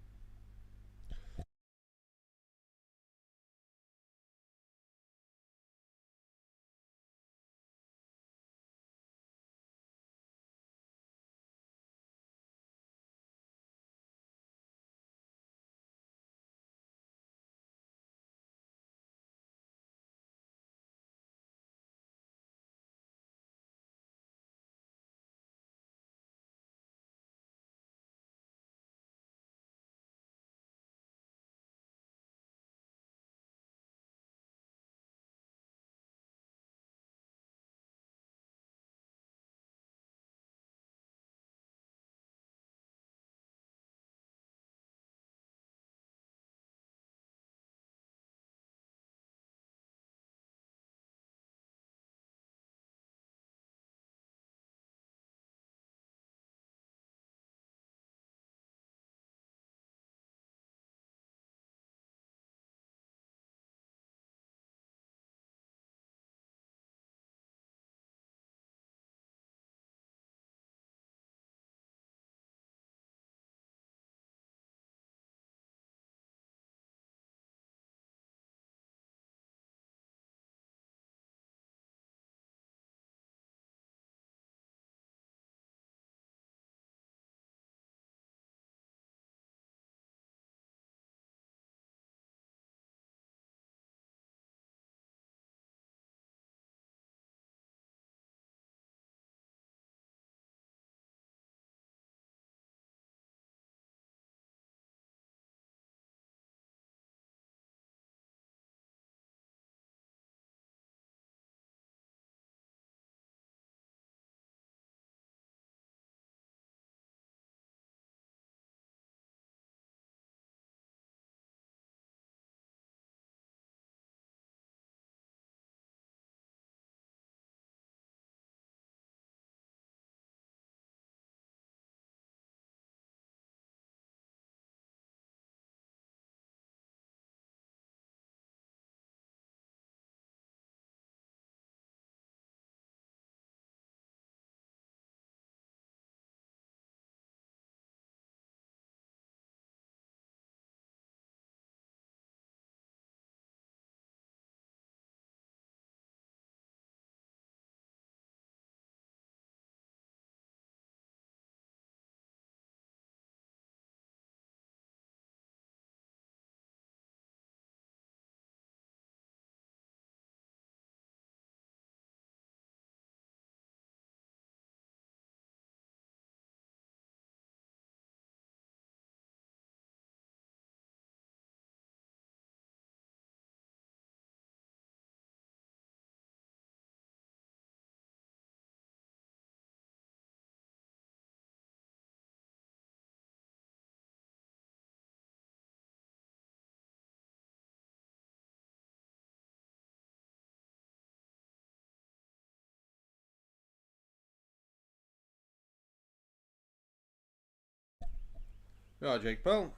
Right, Jake Pell.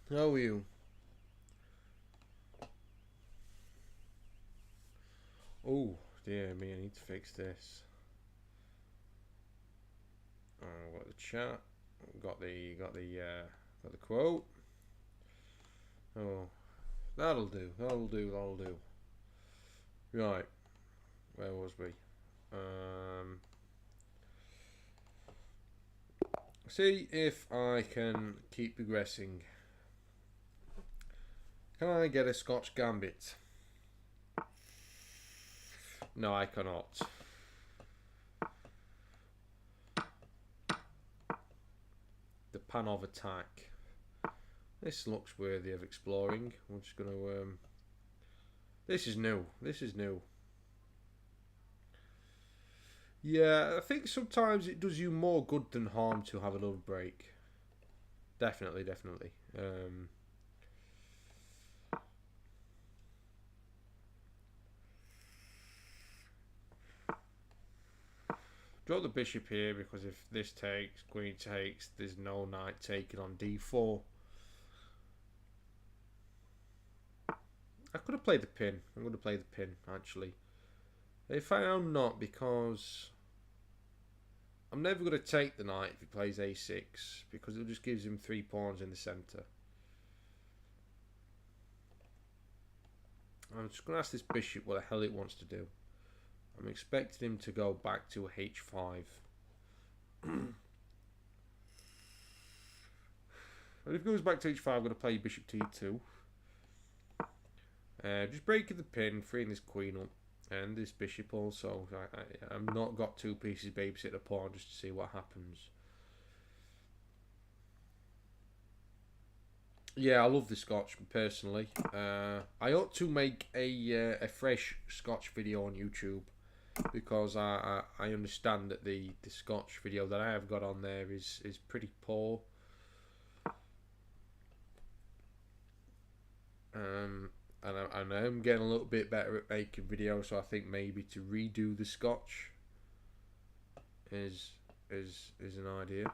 How are you? Oh, dear me, I need to fix this. Got the chat. Got the quote. Oh, that'll do. That'll do. Right, where was we? See if I can keep progressing. Can I get a Scotch Gambit? No, I cannot. The Panov attack. This looks worthy of exploring. I'm just gonna This is new. Yeah, I think sometimes it does you more good than harm to have a little break. Definitely. Draw the bishop here because if this takes, queen takes, there's no knight taken on d4. I could have played the pin. I'm going to play the pin, actually. They found not, because I'm never going to take the knight if he plays a6, because it just gives him 3 pawns in the centre. I'm just going to ask this bishop what the hell it wants to do. I'm expecting him to go back to h5. And if he goes back to h5, I'm going to play bishop t2. Just breaking the pin, freeing this queen up, and this bishop also. I've not got 2 pieces babysit a pawn just to see what happens. Yeah, I love the Scotch personally. I ought to make a fresh Scotch video on YouTube, because I understand that the Scotch video that I have got on there is pretty poor. And I am getting a little bit better at making videos, so I think maybe to redo the Scotch is an idea.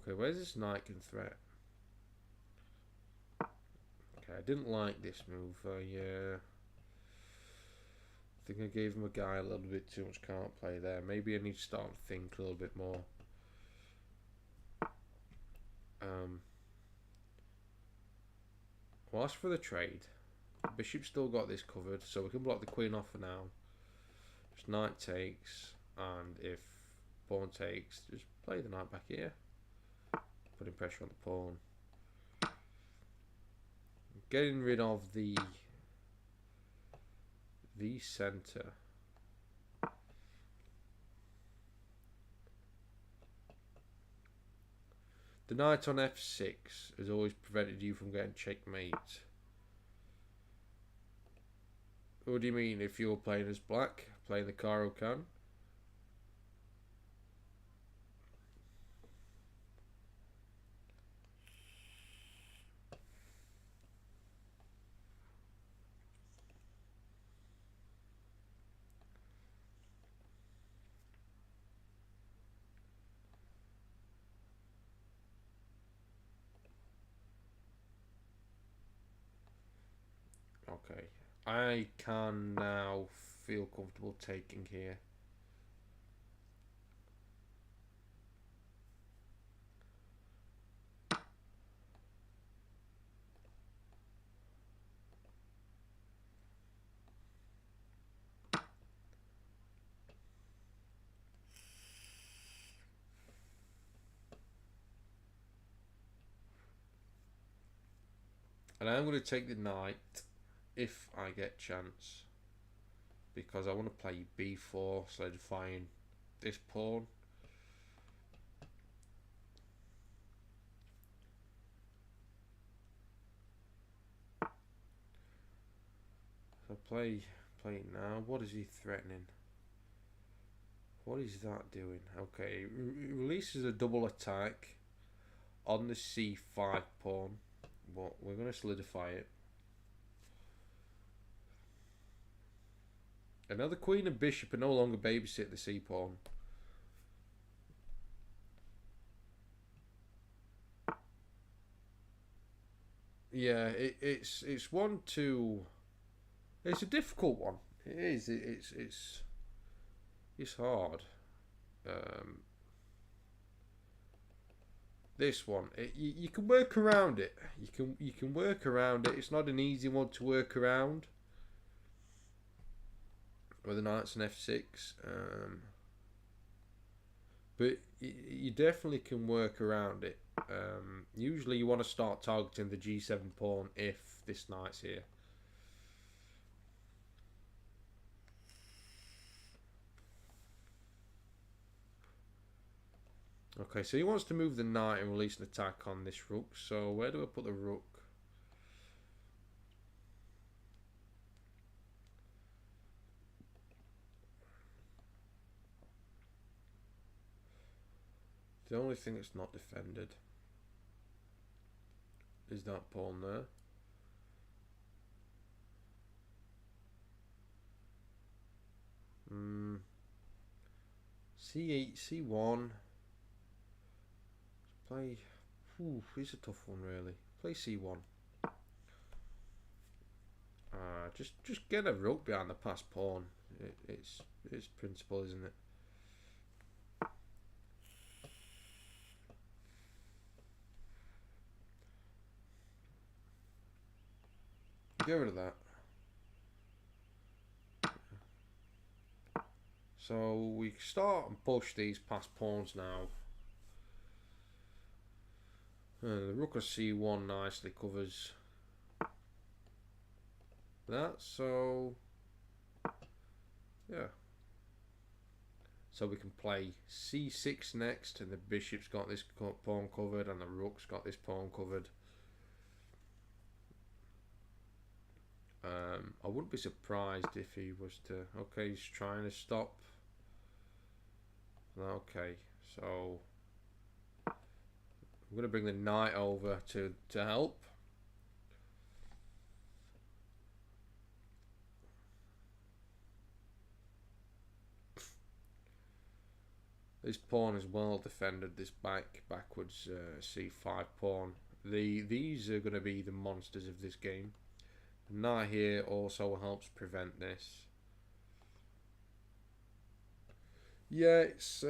Okay, where's this knight can threat? Okay, I didn't like this move. I think I gave him a guy a little bit too much can't play there. Maybe I need to start to think a little bit more. Well, as for the trade, the bishop's still got this covered, so we can block the queen off for now. Just knight takes, and if pawn takes, just play the knight back here, putting pressure on the pawn. Getting rid of the centre. The knight on f6 has always prevented you from getting checkmate. What do you mean if you're playing as black, playing the Caro-Kann? Okay, I can now feel comfortable taking here. And I'm going to take the knight if I get chance, because I want to play b4, solidifying this pawn. So play it now. What is he threatening? What is that doing? Okay, releases a double attack on the c5 pawn, but we're going to solidify it. And now the queen and bishop are no longer babysit the c-pawn. Yeah, it's one to. It's a difficult one. It is. It's hard. This one, you can work around it. You can work around it. It's not an easy one to work around. With the knights and f6, but you definitely can work around it. Usually, you want to start targeting the g7 pawn if this knight's here. Okay, so he wants to move the knight and release an attack on this rook. So where do I put the rook? The only thing that's not defended is that pawn there. C8, C1. Play. It's a tough one, really. Play C1. Just get a rook behind the passed pawn. It's principle, isn't it? Get rid of that. So we start and push these passed pawns now. The rook of c1 nicely covers that. So yeah. So we can play c6 next, and the bishop's got this pawn covered, and the rook's got this pawn covered. I wouldn't be surprised if he was to. Okay, he's trying to stop. Okay, so I'm going to bring the knight over to help. This pawn is well defended. This backwards c5 pawn. These are going to be the monsters of this game. The knight here also helps prevent this. Yeah, it's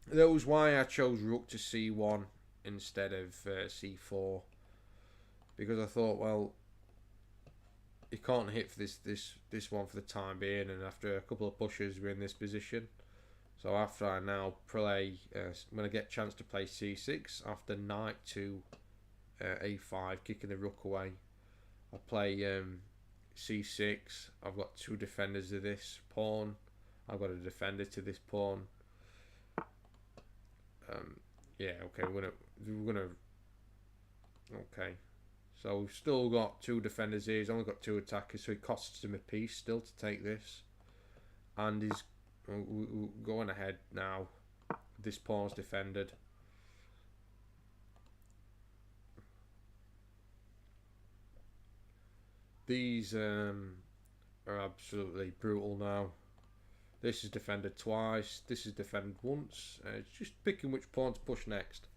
that was why I chose rook to c1 instead of c4, because I thought, well, you can't hit for this one for the time being, and after a couple of pushes we're in this position. So after I now play, I'm going to get a chance to play c6 after knight to a5, kicking the rook away. I play c6. I've got two defenders of this pawn. I've got a defender to this pawn. Yeah, okay, we're gonna. Okay, so we've still got two defenders here. He's only got two attackers, so it costs him a piece still to take this. And he's going ahead now. This pawn's defended. These are absolutely brutal now. This is defended twice. This is defended once. It's just picking which pawn to push next.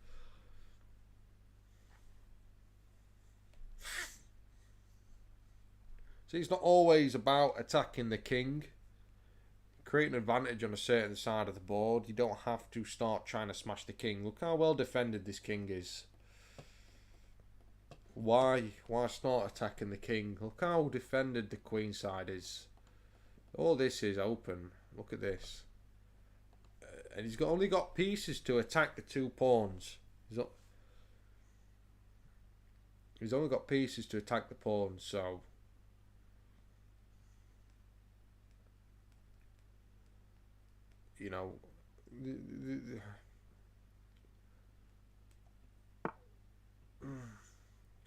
See, it's not always about attacking the king. Create an advantage on a certain side of the board. You don't have to start trying to smash the king. Look how well defended this king is. Why start attacking the king? Look how defended the queen side is. All this is open. Look at this. And he's only got pieces to attack the two pawns. He's only got pieces to attack the pawns, so... You know...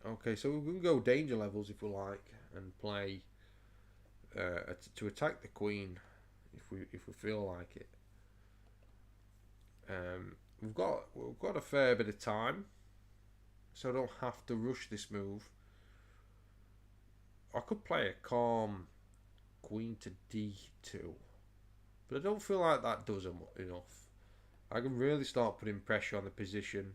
Okay, so we can go danger levels if we like, and play to attack the queen if we feel like it. we've got a fair bit of time, so I don't have to rush this move. I could play a calm queen to d2, but I don't feel like that does enough. I can really start putting pressure on the position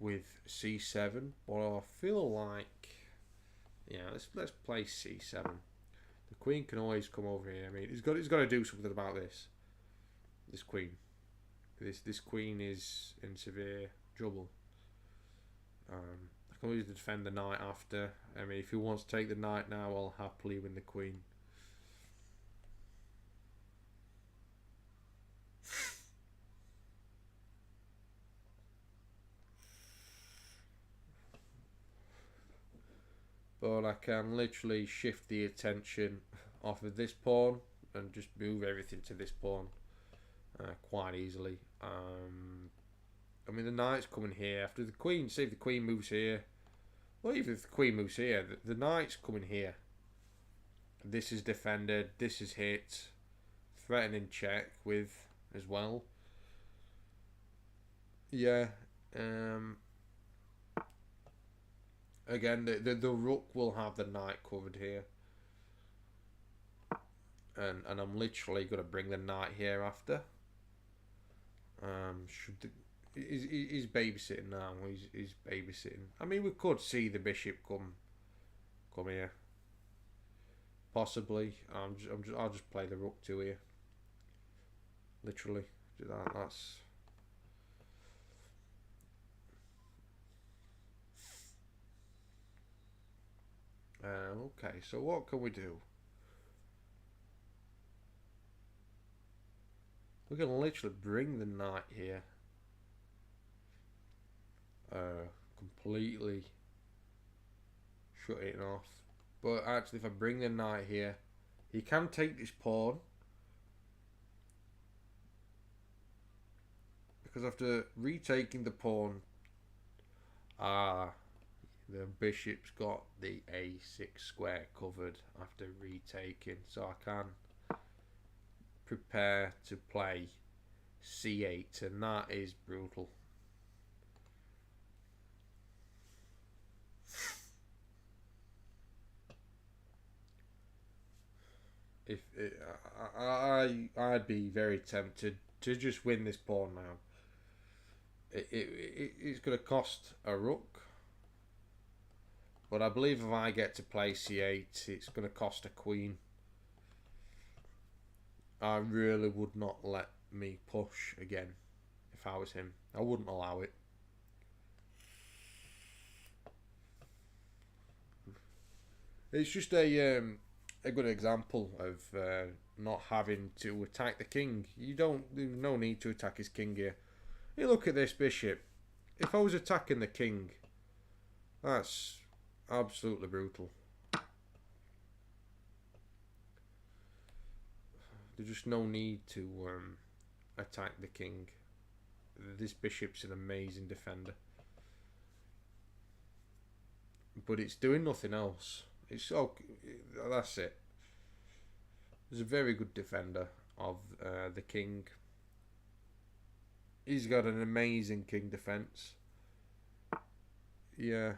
with c7, but I feel like, yeah, let's play c7. The queen can always come over here. I mean, he's got to do something about this. This queen. This queen is in severe trouble. I can always defend the knight after. I mean, if he wants to take the knight now, I'll happily win the queen. But I can literally shift the attention off of this pawn and just move everything to this pawn quite easily. I mean, the knight's coming here after the queen. See if the queen moves here. Well, even if the queen moves here, the knight's coming here. This is defended. This is hit. Threatening check with as well. Yeah. Again, the rook will have the knight covered here. And I'm literally going to bring the knight here after. He's babysitting now. He's babysitting. I mean, we could see the bishop come here. Possibly. I'll just play the rook to here. Literally. That's. Okay, so what can we do? We can literally bring the knight here. Completely shut it off. But actually, if I bring the knight here, he can take this pawn. Because after retaking the pawn, the bishop's got the a6 square covered after retaking. So I can prepare to play c8, and that is brutal. If I'd be very tempted to just win this pawn now. It's going to cost a rook, but I believe if I get to play c8, it's going to cost a queen. I really would not let me push again if I was him. I wouldn't allow it. It's just a good example of not having to attack the king. There's no need to attack his king here. Hey, look at this bishop. If I was attacking the king, that's absolutely brutal. There's just no need to attack the king. This bishop's an amazing defender, but it's doing nothing else. That's it. He's a very good defender of the king. He's got an amazing king defense. Yeah.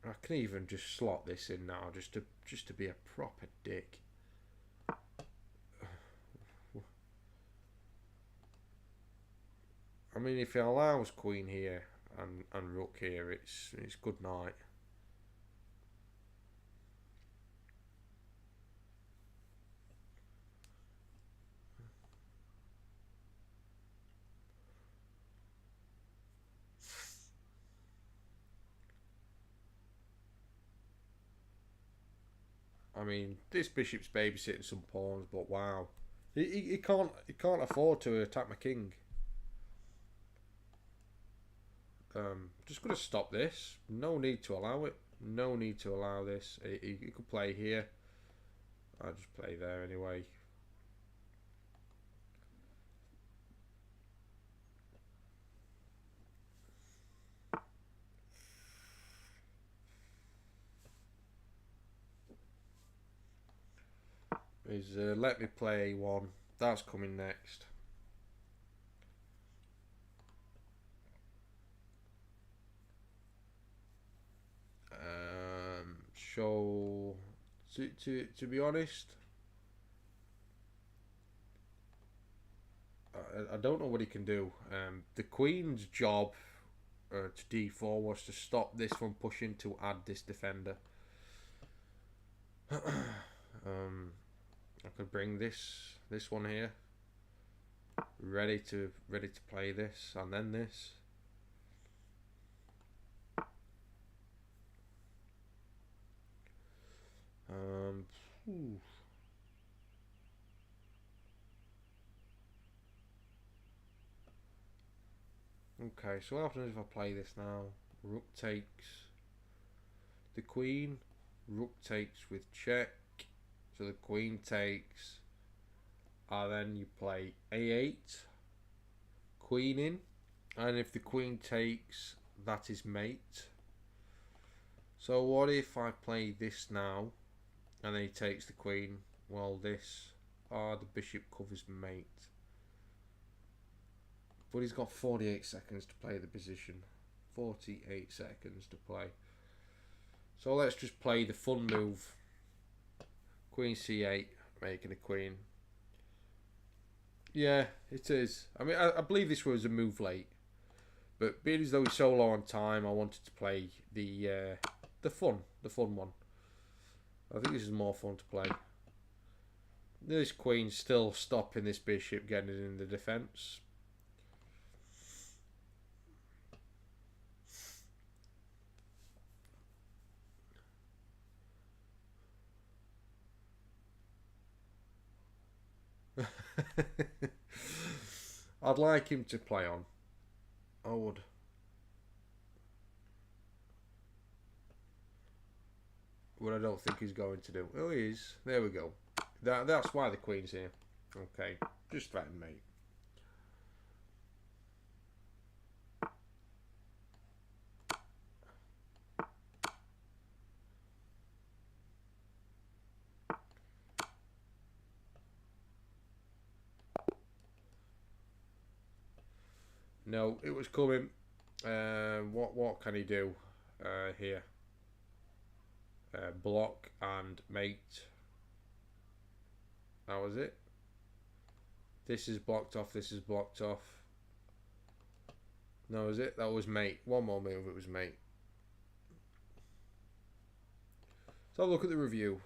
I can even just slot this in now just to be a proper dick. I mean, if he allows queen here and rook here, it's good night. I mean, this bishop's babysitting some pawns, but wow, he can't afford to attack my king. Just gonna stop this. No need to allow it. No need to allow this. He could play here. I'll just play there anyway. Let me play A1. That's coming next. So to be honest, I don't know what he can do. The queen's job to d4 was to stop this from pushing to add this defender. I could bring this one here, ready to play this, and then this. Okay, so what happens if I play this now? Rook takes the queen, rook takes with check, so the queen takes, and then you play a8, queen in, and if the queen takes, that is mate. So what if I play this now, and then he takes the queen? Well, this, the bishop covers mate. But he's got 48 seconds to play the position. 48 seconds to play. So let's just play the fun move. Queen c8, making a queen. Yeah, it is. I mean, I believe this was a move late. But being as though he's so low on time, I wanted to play the fun one. I think this is more fun to play. This queen's still stopping this bishop getting it in the defence. I'd like him to play on. I would. What I don't think he's going to do. Oh, he is. There we go. That's why the queen's here. Okay. Just threaten mate. No, it was coming. What can he do here? Block and mate. That was it. This is blocked off. This is blocked off. No, was it? That was mate. One more move. It was mate. So have a look at the review.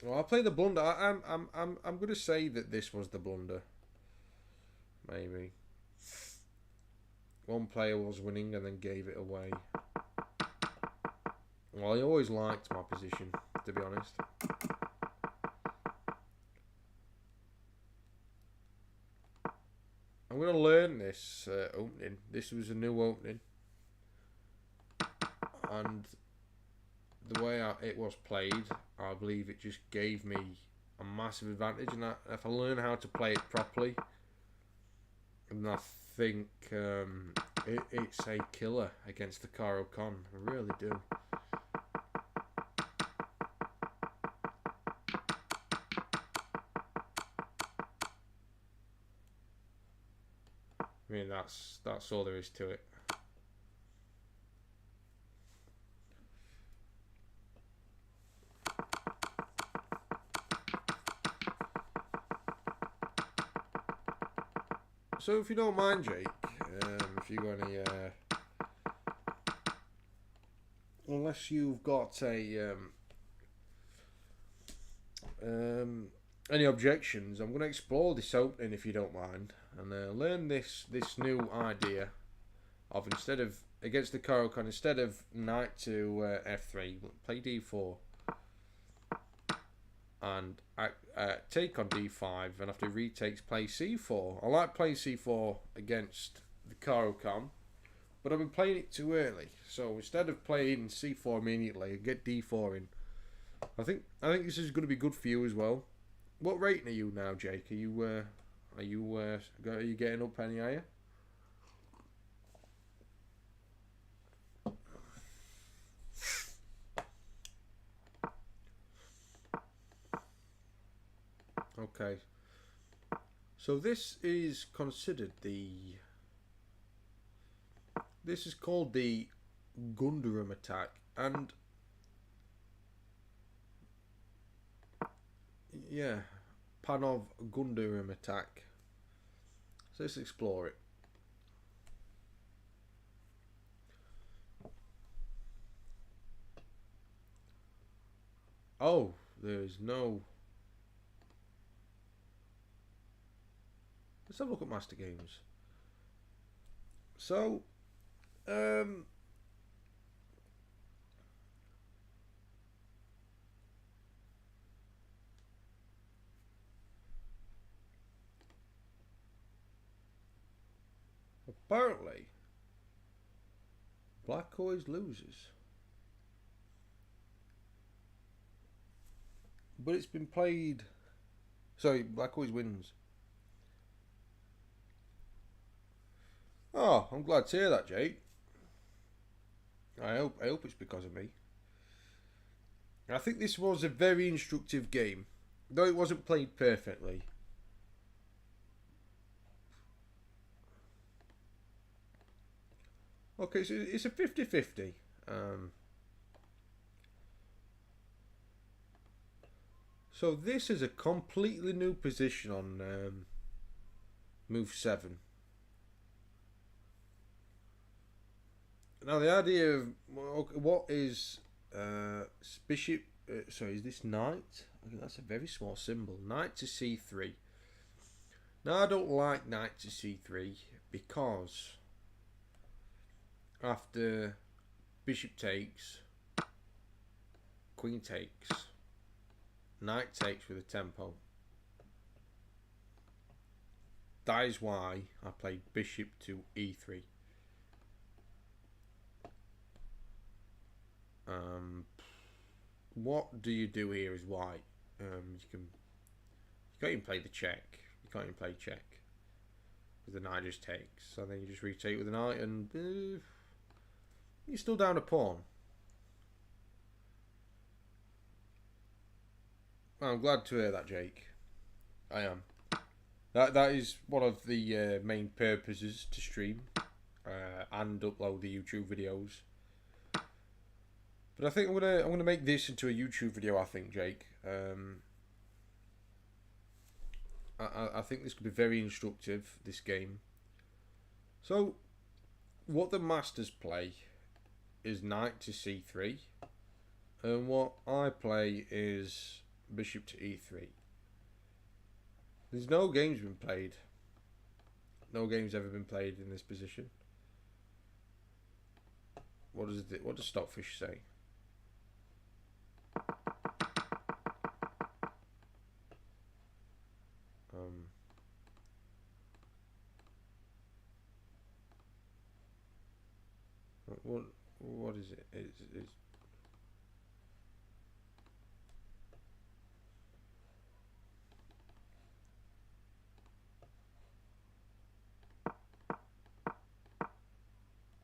Well, I play the blunder. I'm going to say that this was the blunder. Maybe. One player was winning and then gave it away. Well, he always liked my position, to be honest. I'm going to learn this opening. This was a new opening. And the way it was played, I believe it just gave me a massive advantage. And if I learn how to play it properly, and I think it's a killer against the Caro Con. I really do. I mean, that's all there is to it. So if you don't mind, Jake, if you got any, unless you've got a any objections, I'm going to explore this opening if you don't mind, and learn this new idea of, instead of against the Caro Con, instead of knight to f3, play d4 and take on d5, and after he retakes, play c4. I like playing c4 against the Caro Con, but I've been playing it too early. So instead of playing c4 immediately, get d4 in. I think this is going to be good for you as well. What rating are you now, Jake? Are you getting up any? Are you? Okay. So this is considered the... This is called the Gundarum attack. And... yeah. Panov Gundarum attack. So let's explore it. Oh, there is no... Let's have a look at Master Games. So, apparently, black always loses. But it's been played... Sorry, black always wins. Oh, I'm glad to hear that, Jake. I hope it's because of me. I think this was a very instructive game, though it wasn't played perfectly. Okay, so it's a 50-50. So this is a completely new position on move 7. Now the idea of what is bishop? Sorry, is this knight? Okay, that's a very small symbol. Knight to c3. Now I don't like knight to c3 because after bishop takes, queen takes, knight takes with a tempo. That is why I played bishop to e3. What do you do here is white. You can't even play the check. You can't even play check because the knight just takes. So then you just retake with the knight, and you're still down a pawn. Well, I'm glad to hear that, Jake. I am. That is one of the main purposes to stream and upload the YouTube videos. But I think I'm gonna make this into a YouTube video. I think, Jake. I think this could be very instructive. This game. So, what the masters play is knight to c3, and what I play is bishop to e3. There's no games been played. No games ever been played in this position. What does Stockfish say? What is it? It's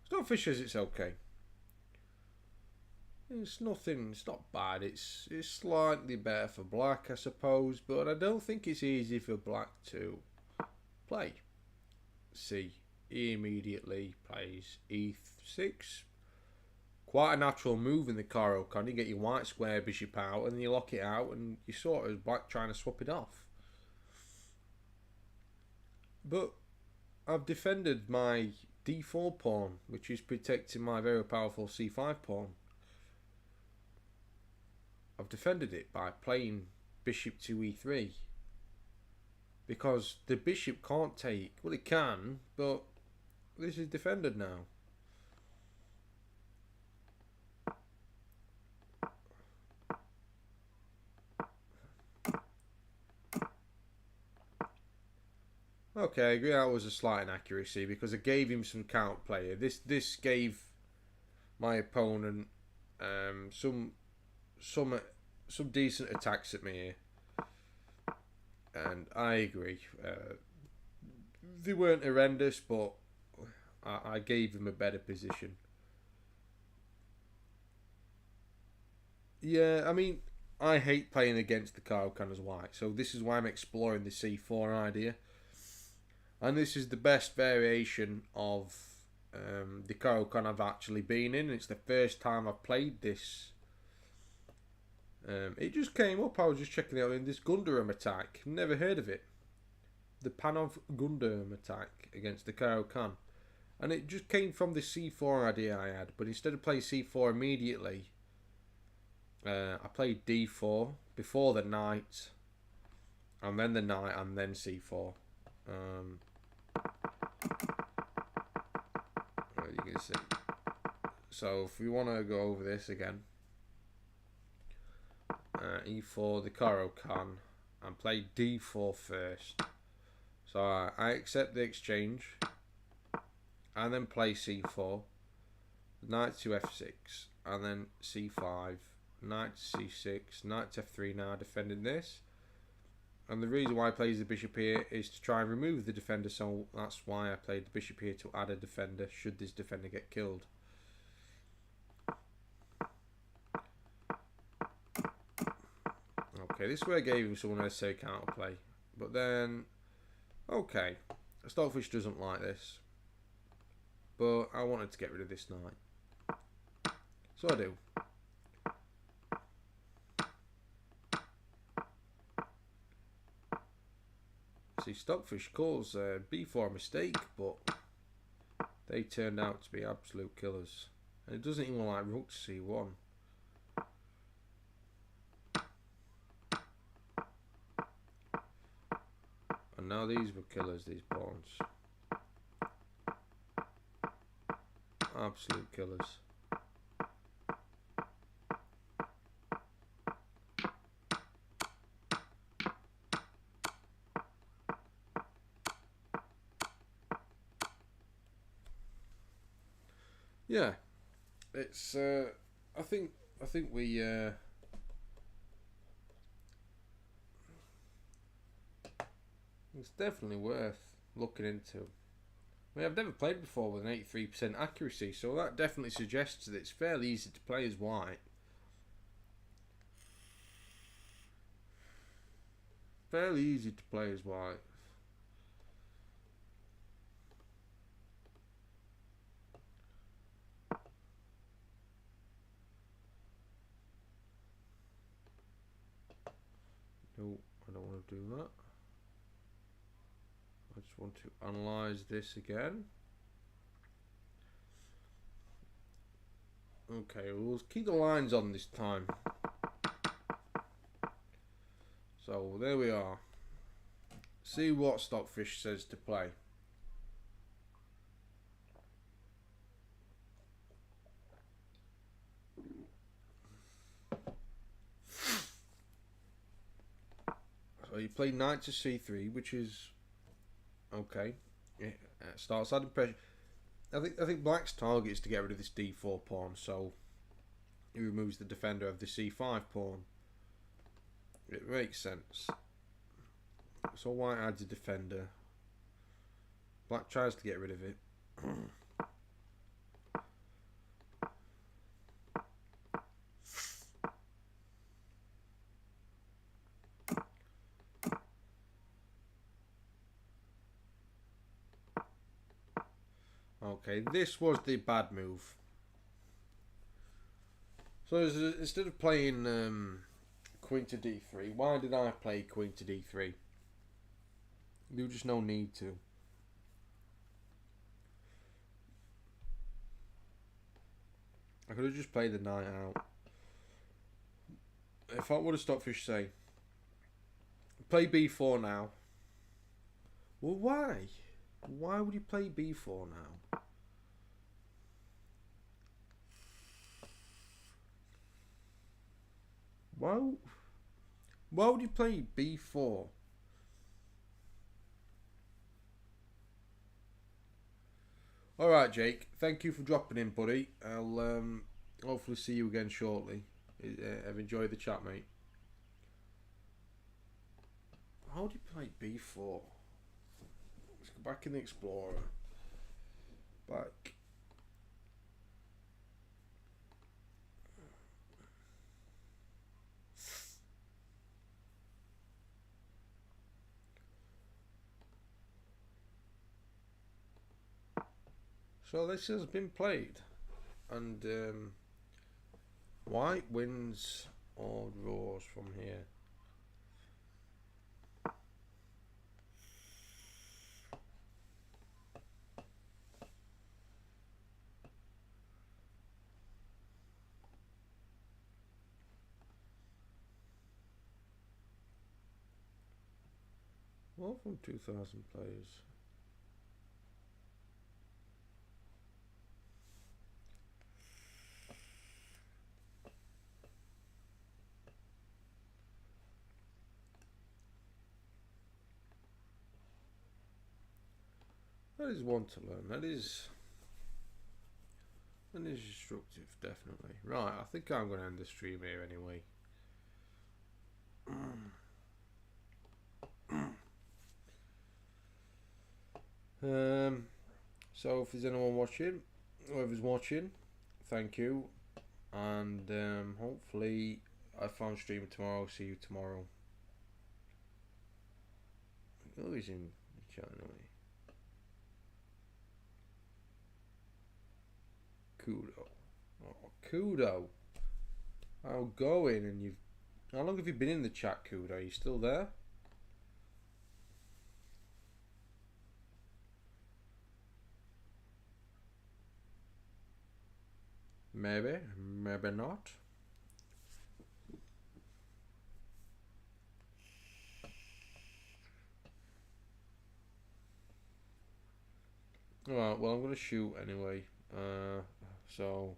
Stockfish says it's okay. It's nothing. It's not bad. It's slightly better for black, I suppose, but I don't think it's easy for black to play. See, he immediately plays e6. Quite a natural move in the Caro-Kann. You get your white square bishop out, and you lock it out, and you sort of black trying to swap it off. But I've defended my d4 pawn, which is protecting my very powerful c5 pawn. I've defended it by playing bishop to e3. Because the bishop can't take... Well, it can, but this is defended now. Okay, I agree that was a slight inaccuracy because I gave him some count player. This gave my opponent some decent attacks at me here. And I agree. They weren't horrendous, but I gave him a better position. Yeah, I mean, I hate playing against the Kaioken as white, so this is why I'm exploring the C4 idea. And this is the best variation of the Kaioken I've actually been in. It's the first time I've played this. It just came up, I was just checking it out in this Gundam attack. Never heard of it. The Panov Gundam attack against the Kaioken. And it just came from the C4 idea I had. But instead of playing C4 immediately, I played D4 before the knight, and then the knight, and then C4. You can see. So if we want to go over this again, E4 the Kaioken, and play D4 first. So I accept the exchange, and then play C4, knight to F6, and then C5, knight to C6, knight to F3 now defending this. And the reason why I plays the bishop here is to try and remove the defender, so that's why I played the bishop here, to add a defender should this defender get killed. Okay, this way I gave him some unnecessary counterplay. But then, okay, Stockfish doesn't like this. But I wanted to get rid of this knight. So I do. See, Stockfish calls B4 a mistake, but they turned out to be absolute killers. And it doesn't even like rook to C1. And now these were killers, these pawns. Absolute killers. Yeah, it's. I think we. It's definitely worth looking into. I mean, I've never played before with an 83% accuracy, so that definitely suggests that it's fairly easy to play as white. Fairly easy to play as white. No, I don't want to do that. I just want to analyze this again. Okay, we'll keep the lines on this time. So there we are. See what Stockfish says to play. So you play knight to C3, which is okay. It starts adding pressure. I think Black's target is to get rid of this D4 pawn, so he removes the defender of the C5 pawn. It makes sense. So White adds a defender. Black tries to get rid of it. Okay, this was the bad move. So instead of playing Queen to D3, why did I play Queen to D3? There was just no need to. I could have just played the knight out. If I would have Stockfish say, play B4 now. Well, why? Why would you play B4 now? Why would you play B4? Alright, Jake. Thank you for dropping in, buddy. I'll hopefully see you again shortly. I've enjoyed the chat, mate. How do you play B4? Let's go back in the Explorer. Back. So this has been played, and white wins or draws from here. More from 2,000 players. That is one to learn. That is instructive, definitely. Right, I think I'm going to end the stream here anyway. So if there's anyone watching, whoever's watching, thank you, and hopefully I found streaming tomorrow. See you tomorrow. Oh, he's in the chat anyway. Kudo. Oh, Kudo. I'll go in and you've... How long have you been in the chat, Kudo? Are you still there? Maybe. Maybe not. Alright, well I'm going to shoot anyway. So...